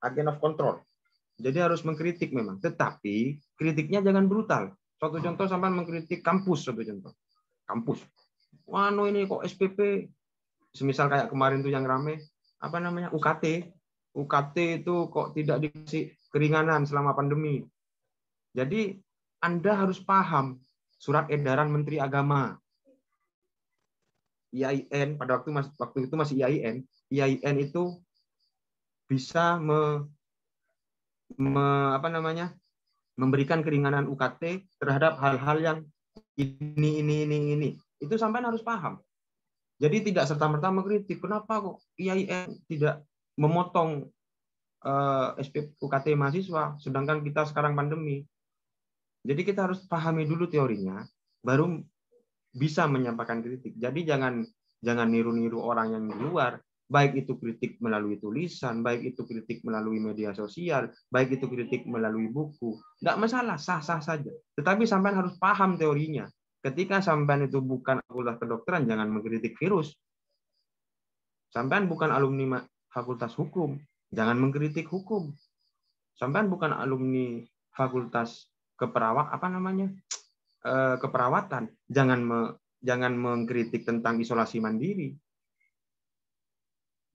agent of control. Jadi harus mengkritik memang, tetapi kritiknya jangan brutal. Suatu contoh sampai mengkritik kampus, suatu contoh. Kampus. Wah, no ini kok SPP, semisal kayak kemarin tuh yang rame, apa namanya, UKT. UKT itu kok tidak dikasih keringanan selama pandemi. Jadi Anda harus paham surat edaran Menteri Agama. IAIN, pada waktu itu masih IAIN. IAIN itu bisa memberikan keringanan UKT terhadap hal-hal yang ini. Itu sampai harus paham. Jadi tidak serta-merta mengkritik. Kenapa kok IAIN tidak memotong SPP UKT mahasiswa, sedangkan kita sekarang pandemi. Jadi kita harus pahami dulu teorinya, baru bisa menyampaikan kritik. Jadi jangan niru-niru orang yang di luar. Baik itu kritik melalui tulisan, baik itu kritik melalui media sosial, baik itu kritik melalui buku. Nggak masalah, sah-sah saja. Tetapi sampean harus paham teorinya. Ketika sampean itu bukan fakultas kedokteran, jangan mengkritik virus. Sampean bukan alumni fakultas hukum, jangan mengkritik hukum. Sampean bukan alumni fakultas keperawatan, jangan mengkritik tentang isolasi mandiri.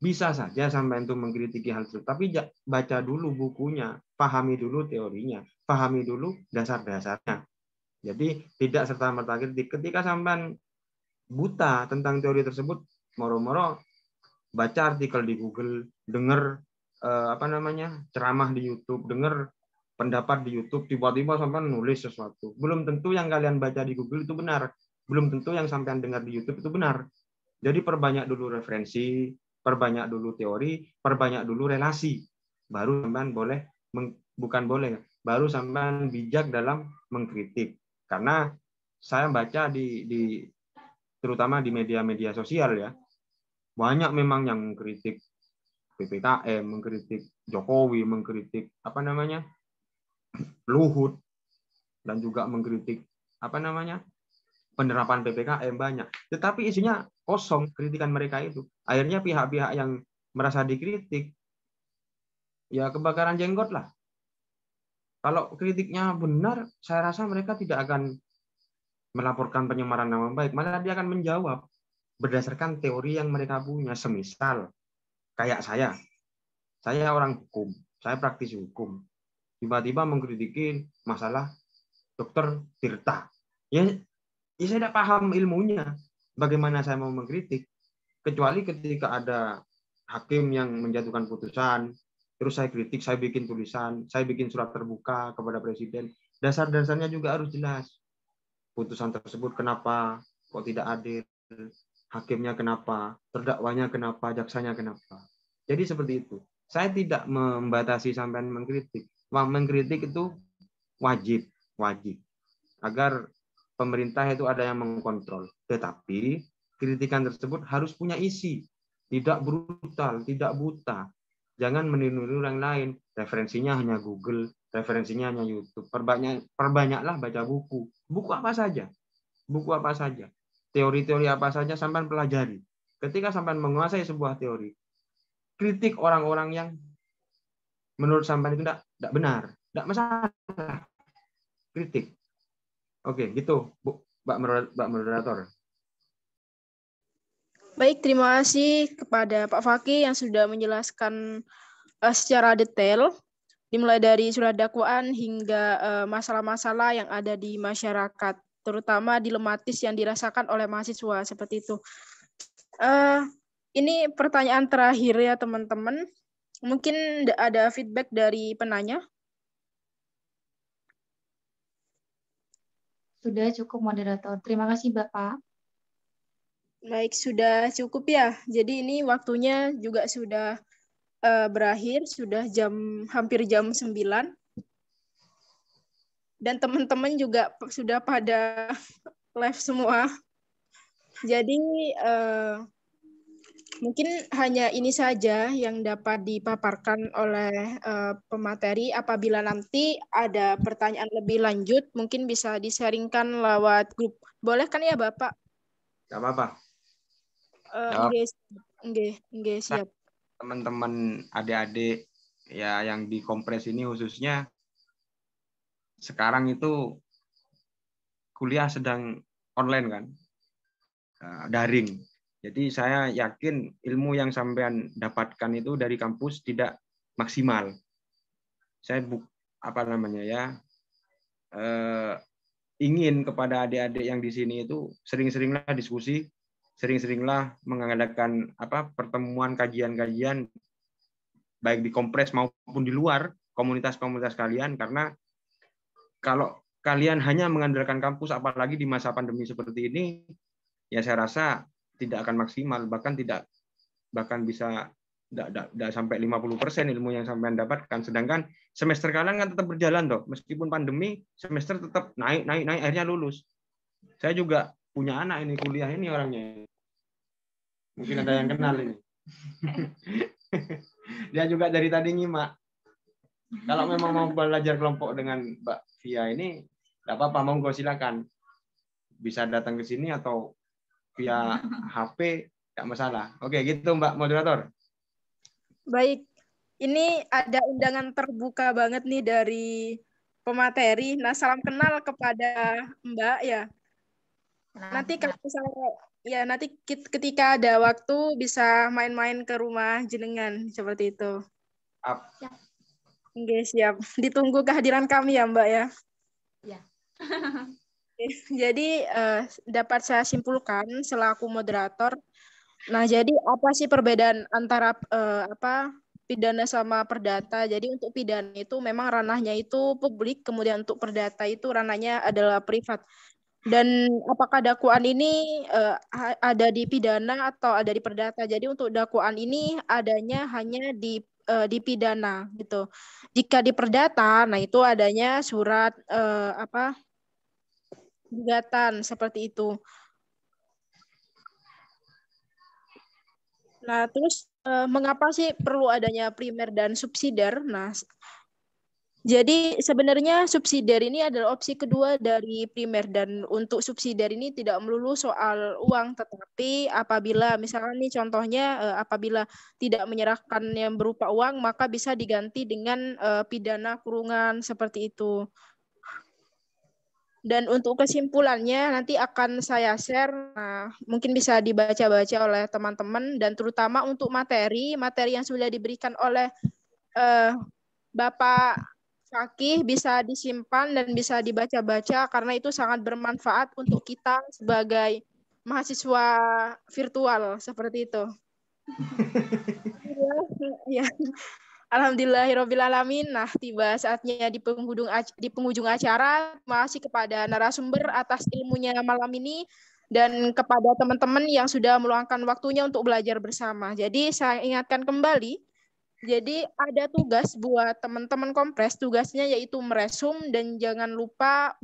Bisa saja sampai itu mengkritiki hal itu, tapi baca dulu bukunya, pahami dulu teorinya, pahami dulu dasar-dasarnya. Jadi tidak serta-merta kritik. Ketika sampai buta tentang teori tersebut, moro-moro baca artikel di Google, dengar ceramah di YouTube, dengar pendapat di YouTube, tiba-tiba sampai nulis sesuatu. Belum tentu yang kalian baca di Google itu benar, belum tentu yang sampean dengar di YouTube itu benar. Jadi perbanyak dulu referensi, perbanyak dulu teori, perbanyak dulu relasi, baru sampean baru sampean bijak dalam mengkritik. Karena saya baca terutama di media-media sosial ya, banyak memang yang mengkritik PPKM, mengkritik Jokowi, mengkritik Luhut, dan juga mengkritik penerapan PPKM banyak. Tetapi isinya kosong kritikan mereka itu. Akhirnya pihak-pihak yang merasa dikritik ya kebakaran jenggot lah. Kalau kritiknya benar, saya rasa mereka tidak akan melaporkan penyemaran nama baik, malah dia akan menjawab berdasarkan teori yang mereka punya. Semisal kayak saya orang hukum, saya praktisi hukum, tiba-tiba mengkritiki masalah Dokter Tirta. Ya saya tidak paham ilmunya. Bagaimana saya mau mengkritik? Kecuali ketika ada hakim yang menjatuhkan putusan, terus saya kritik, saya bikin tulisan, saya bikin surat terbuka kepada presiden. Dasar-dasarnya juga harus jelas. Putusan tersebut kenapa, kok tidak adil, hakimnya kenapa, terdakwanya kenapa, jaksanya kenapa. Jadi seperti itu. Saya tidak membatasi sampai mengkritik. Mengkritik itu wajib. Agar pemerintah itu ada yang mengkontrol. Tetapi kritikan tersebut harus punya isi. Tidak brutal, tidak buta. Jangan meniru yang lain. Referensinya hanya Google, referensinya hanya YouTube. Perbanyaklah baca buku. Buku apa saja. Teori-teori apa saja sampai pelajari. Ketika sampai menguasai sebuah teori, kritik orang-orang yang menurut sampai itu tidak benar, tidak masalah. Kritik. Oke, gitu, Bu, Mbak Moderator. Baik, terima kasih kepada Pak Fakih yang sudah menjelaskan secara detail, dimulai dari surat dakwaan hingga masalah-masalah yang ada di masyarakat, terutama dilematis yang dirasakan oleh mahasiswa seperti itu. Ini pertanyaan terakhir ya teman-teman. Mungkin ada feedback dari penanya. Sudah cukup, Moderator. Terima kasih, Bapak. Baik, sudah cukup ya. Jadi ini waktunya juga sudah berakhir, sudah hampir jam 9. Dan teman-teman juga sudah pada live semua. Jadi mungkin hanya ini saja yang dapat dipaparkan oleh pemateri. Apabila nanti ada pertanyaan lebih lanjut, mungkin bisa di-sharingkan lewat grup. Boleh kan ya, Bapak? Gak apa-apa. Enggak, siap. Teman-teman adik-adik ya yang di kompres ini khususnya sekarang itu kuliah sedang online kan, daring. Jadi saya yakin ilmu yang sampean dapatkan itu dari kampus tidak maksimal. Saya ingin kepada adik-adik yang di sini itu sering-seringlah diskusi, sering-seringlah mengadakan pertemuan kajian-kajian baik di kompres maupun di luar komunitas-komunitas kalian, karena kalau kalian hanya mengandalkan kampus apalagi di masa pandemi seperti ini, ya saya rasa tidak akan maksimal, bahkan bisa tidak sampai 50% ilmu yang sampean dapatkan. Sedangkan semester kalian kan tetap berjalan toh, meskipun pandemi semester tetap naik akhirnya lulus. Saya juga punya anak ini kuliah ini orangnya. Mungkin ada yang kenal ini. Dia juga dari tadi nyimak. Kalau memang mau belajar kelompok dengan Mbak Via ini, tidak apa-apa, monggo silakan. Bisa datang ke sini atau via HP, tidak masalah. Oke, gitu Mbak Moderator. Baik, ini ada undangan terbuka banget nih dari pemateri. Nah, salam kenal kepada Mbak ya. Nanti kalau misalnya nanti ketika ada waktu bisa main-main ke rumah jenengan seperti itu. Oke, siap. Ditunggu kehadiran kami ya, Mbak ya. Ya. Jadi dapat saya simpulkan selaku moderator. Nah, jadi apa sih perbedaan antara pidana sama perdata? Jadi untuk pidana itu memang ranahnya itu publik, kemudian untuk perdata itu ranahnya adalah privat. Dan apakah dakwaan ini ada di pidana atau ada di perdata? Jadi untuk dakwaan ini adanya hanya di pidana gitu. Jika di perdata, nah itu adanya surat gugatan seperti itu. Nah, terus mengapa sih perlu adanya primer dan subsidiar? Nah, jadi sebenarnya subsidiar ini adalah opsi kedua dari primer, dan untuk subsidiar ini tidak melulu soal uang, tetapi apabila misalnya nih contohnya apabila tidak menyerahkan yang berupa uang, maka bisa diganti dengan pidana kurungan seperti itu. Dan untuk kesimpulannya nanti akan saya share, nah, mungkin bisa dibaca-baca oleh teman-teman, dan terutama untuk materi yang sudah diberikan oleh Bapak Fakih bisa disimpan dan bisa dibaca-baca karena itu sangat bermanfaat untuk kita sebagai mahasiswa virtual seperti itu. Ya. Alhamdulillahirrabbilalamin. Nah, tiba saatnya di penghujung acara. Terima kasih kepada narasumber atas ilmunya malam ini dan kepada teman-teman yang sudah meluangkan waktunya untuk belajar bersama. Jadi saya ingatkan kembali, jadi ada tugas buat teman-teman kompres, tugasnya yaitu meresum dan jangan lupa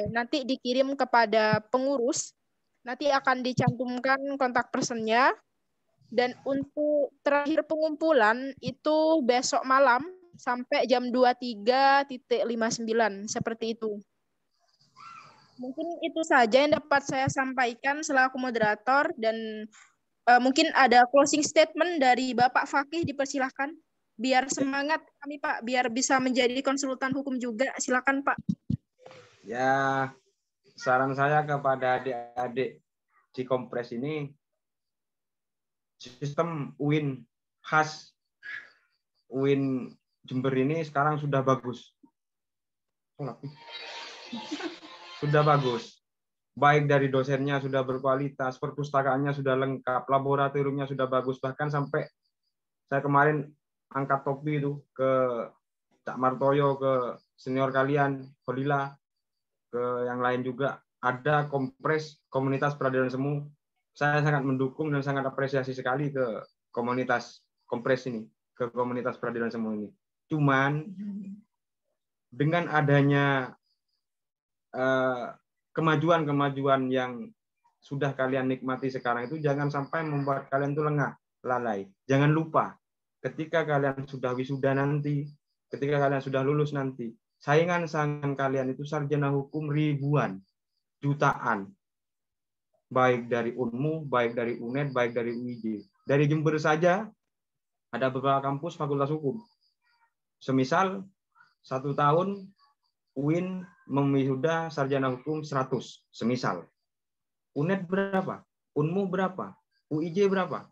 nanti dikirim kepada pengurus. Nanti akan dicantumkan kontak personnya. Dan untuk terakhir pengumpulan itu besok malam sampai jam 23.59 seperti itu. Mungkin itu saja yang dapat saya sampaikan selaku moderator dan mungkin ada closing statement dari Bapak Fakih, dipersilahkan. Biar semangat kami Pak, biar bisa menjadi konsultan hukum juga. Silakan Pak. Ya, saran saya kepada adik-adik di kompres ini, sistem UIN khas UIN Jember ini sekarang sudah bagus. Sudah bagus. Baik dari dosennya sudah berkualitas, perpustakaannya sudah lengkap, laboratoriumnya sudah bagus. Bahkan sampai saya kemarin angkat topi itu ke Cak Martoyo, ke senior kalian, Kolila, ke yang lain juga. Ada kompres komunitas peradilan semu. Saya sangat mendukung dan sangat apresiasi sekali ke komunitas kompres ini, ke komunitas peradilan semu ini. Cuman dengan adanya kemajuan-kemajuan yang sudah kalian nikmati sekarang itu, jangan sampai membuat kalian itu lengah, lalai. Jangan lupa, ketika kalian sudah wisuda nanti, ketika kalian sudah lulus nanti, saingan-saingan kalian itu sarjana hukum ribuan, jutaan. Baik dari UNMU, baik dari UNED, baik dari UIJ. Dari Jember saja ada beberapa kampus fakultas hukum. Semisal 1 tahun UIN mewisuda sarjana hukum 100, semisal. UNED berapa? UNMU berapa? UIJ berapa?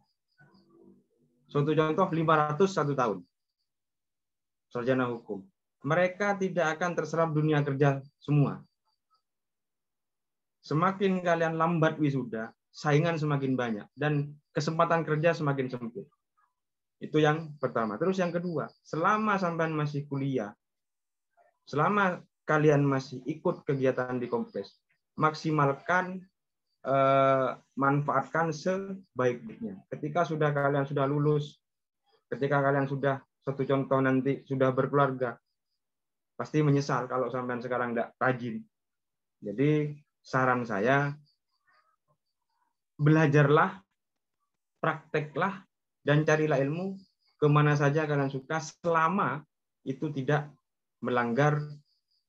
Suatu contoh 500 1 tahun sarjana hukum. Mereka tidak akan terserap dunia kerja semua. Semakin kalian lambat wisuda, saingan semakin banyak dan kesempatan kerja semakin sempit. Itu yang pertama. Terus yang kedua, selama sampean masih kuliah, selama kalian masih ikut kegiatan di kompres, maksimalkan, manfaatkan sebaik-baiknya. Ketika kalian sudah lulus, ketika kalian sudah, satu contoh nanti sudah berkeluarga, pasti menyesal kalau sampean sekarang tidak rajin. Jadi saran saya, belajarlah, prakteklah, dan carilah ilmu kemana saja kalian suka selama itu tidak melanggar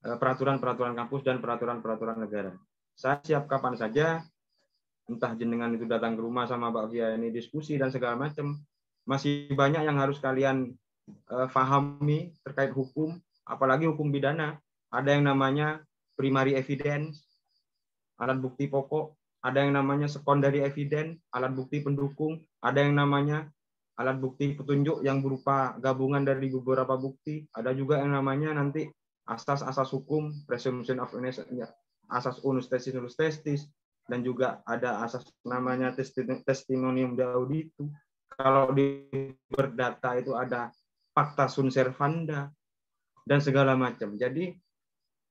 peraturan-peraturan kampus dan peraturan-peraturan negara. Saya siap kapan saja, entah jenengan itu datang ke rumah sama Mbak Fia ini diskusi dan segala macam. Masih banyak yang harus kalian pahami terkait hukum, apalagi hukum pidana. Ada yang namanya primary evidence, alat bukti pokok, ada yang namanya secondary evidence, alat bukti pendukung, ada yang namanya alat bukti petunjuk yang berupa gabungan dari beberapa bukti, ada juga yang namanya nanti asas-asas hukum, presumption of innocence, asas unus testis, dan juga ada asas namanya testimonium de auditu. Kalau di berdata itu ada fakta sunt servanda, dan segala macam. Jadi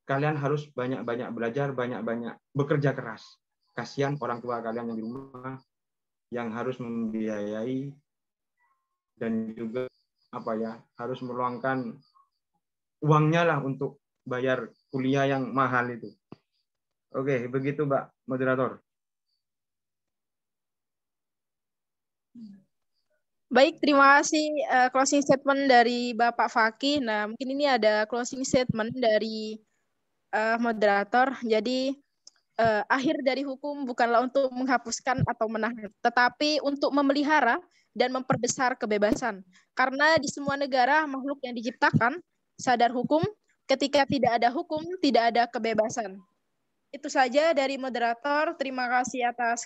kalian harus banyak-banyak belajar, banyak-banyak bekerja keras. Kasihan orang tua kalian yang di rumah yang harus membiayai dan juga harus meluangkan uangnya lah untuk bayar kuliah yang mahal itu. Oke, begitu Mbak Moderator. Baik, terima kasih closing statement dari Bapak Fakih. Nah, mungkin ini ada closing statement dari moderator. Jadi akhir dari hukum bukanlah untuk menghapuskan atau menahan, tetapi untuk memelihara dan memperbesar kebebasan. Karena di semua negara makhluk yang diciptakan sadar hukum, ketika tidak ada hukum tidak ada kebebasan. Itu saja dari moderator. Terima kasih atas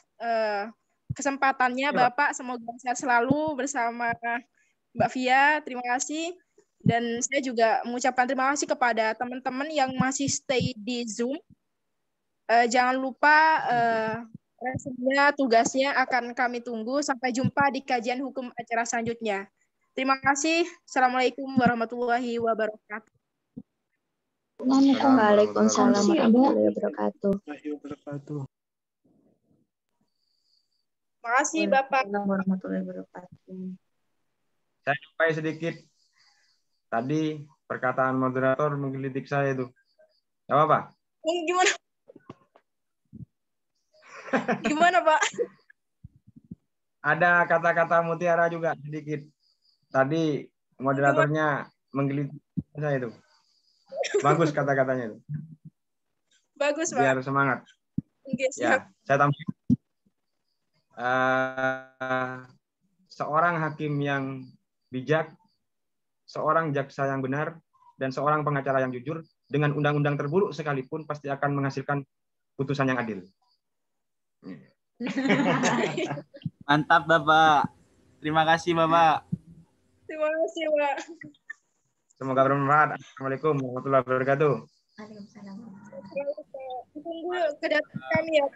kesempatannya Bapak. Semoga sehat selalu bersama Mbak Fia. Terima kasih. Dan saya juga mengucapkan terima kasih kepada teman-teman yang masih stay di Zoom. Jangan lupa resumenya, tugasnya akan kami tunggu. Sampai jumpa di kajian hukum acara selanjutnya. Terima kasih. Assalamualaikum warahmatullahi wabarakatuh. Waalaikumsalam warahmatullahi wabarakatuh. Terima kasih Bapak. Warahmatullahi wabarakatuh. Saya sampai sedikit. Tadi perkataan moderator menggelitik saya itu. Gak apa-apa? Gimana? Gimana Pak? Ada kata-kata mutiara juga sedikit. Tadi moderatornya menggelitik saya itu. Bagus kata-katanya itu. Bagus Pak. Biar semangat. Oke, Ya, siap. saya tambah. Seorang hakim yang bijak, seorang jaksa yang benar, dan seorang pengacara yang jujur, dengan undang-undang terburuk sekalipun pasti akan menghasilkan putusan yang adil. Mantap Bapak. Terima kasih Bapak. Terima kasih Pak. Semoga bermanfaat. Assalamualaikum warahmatullahi wabarakatuh. Tunggu kedatangan kami ya.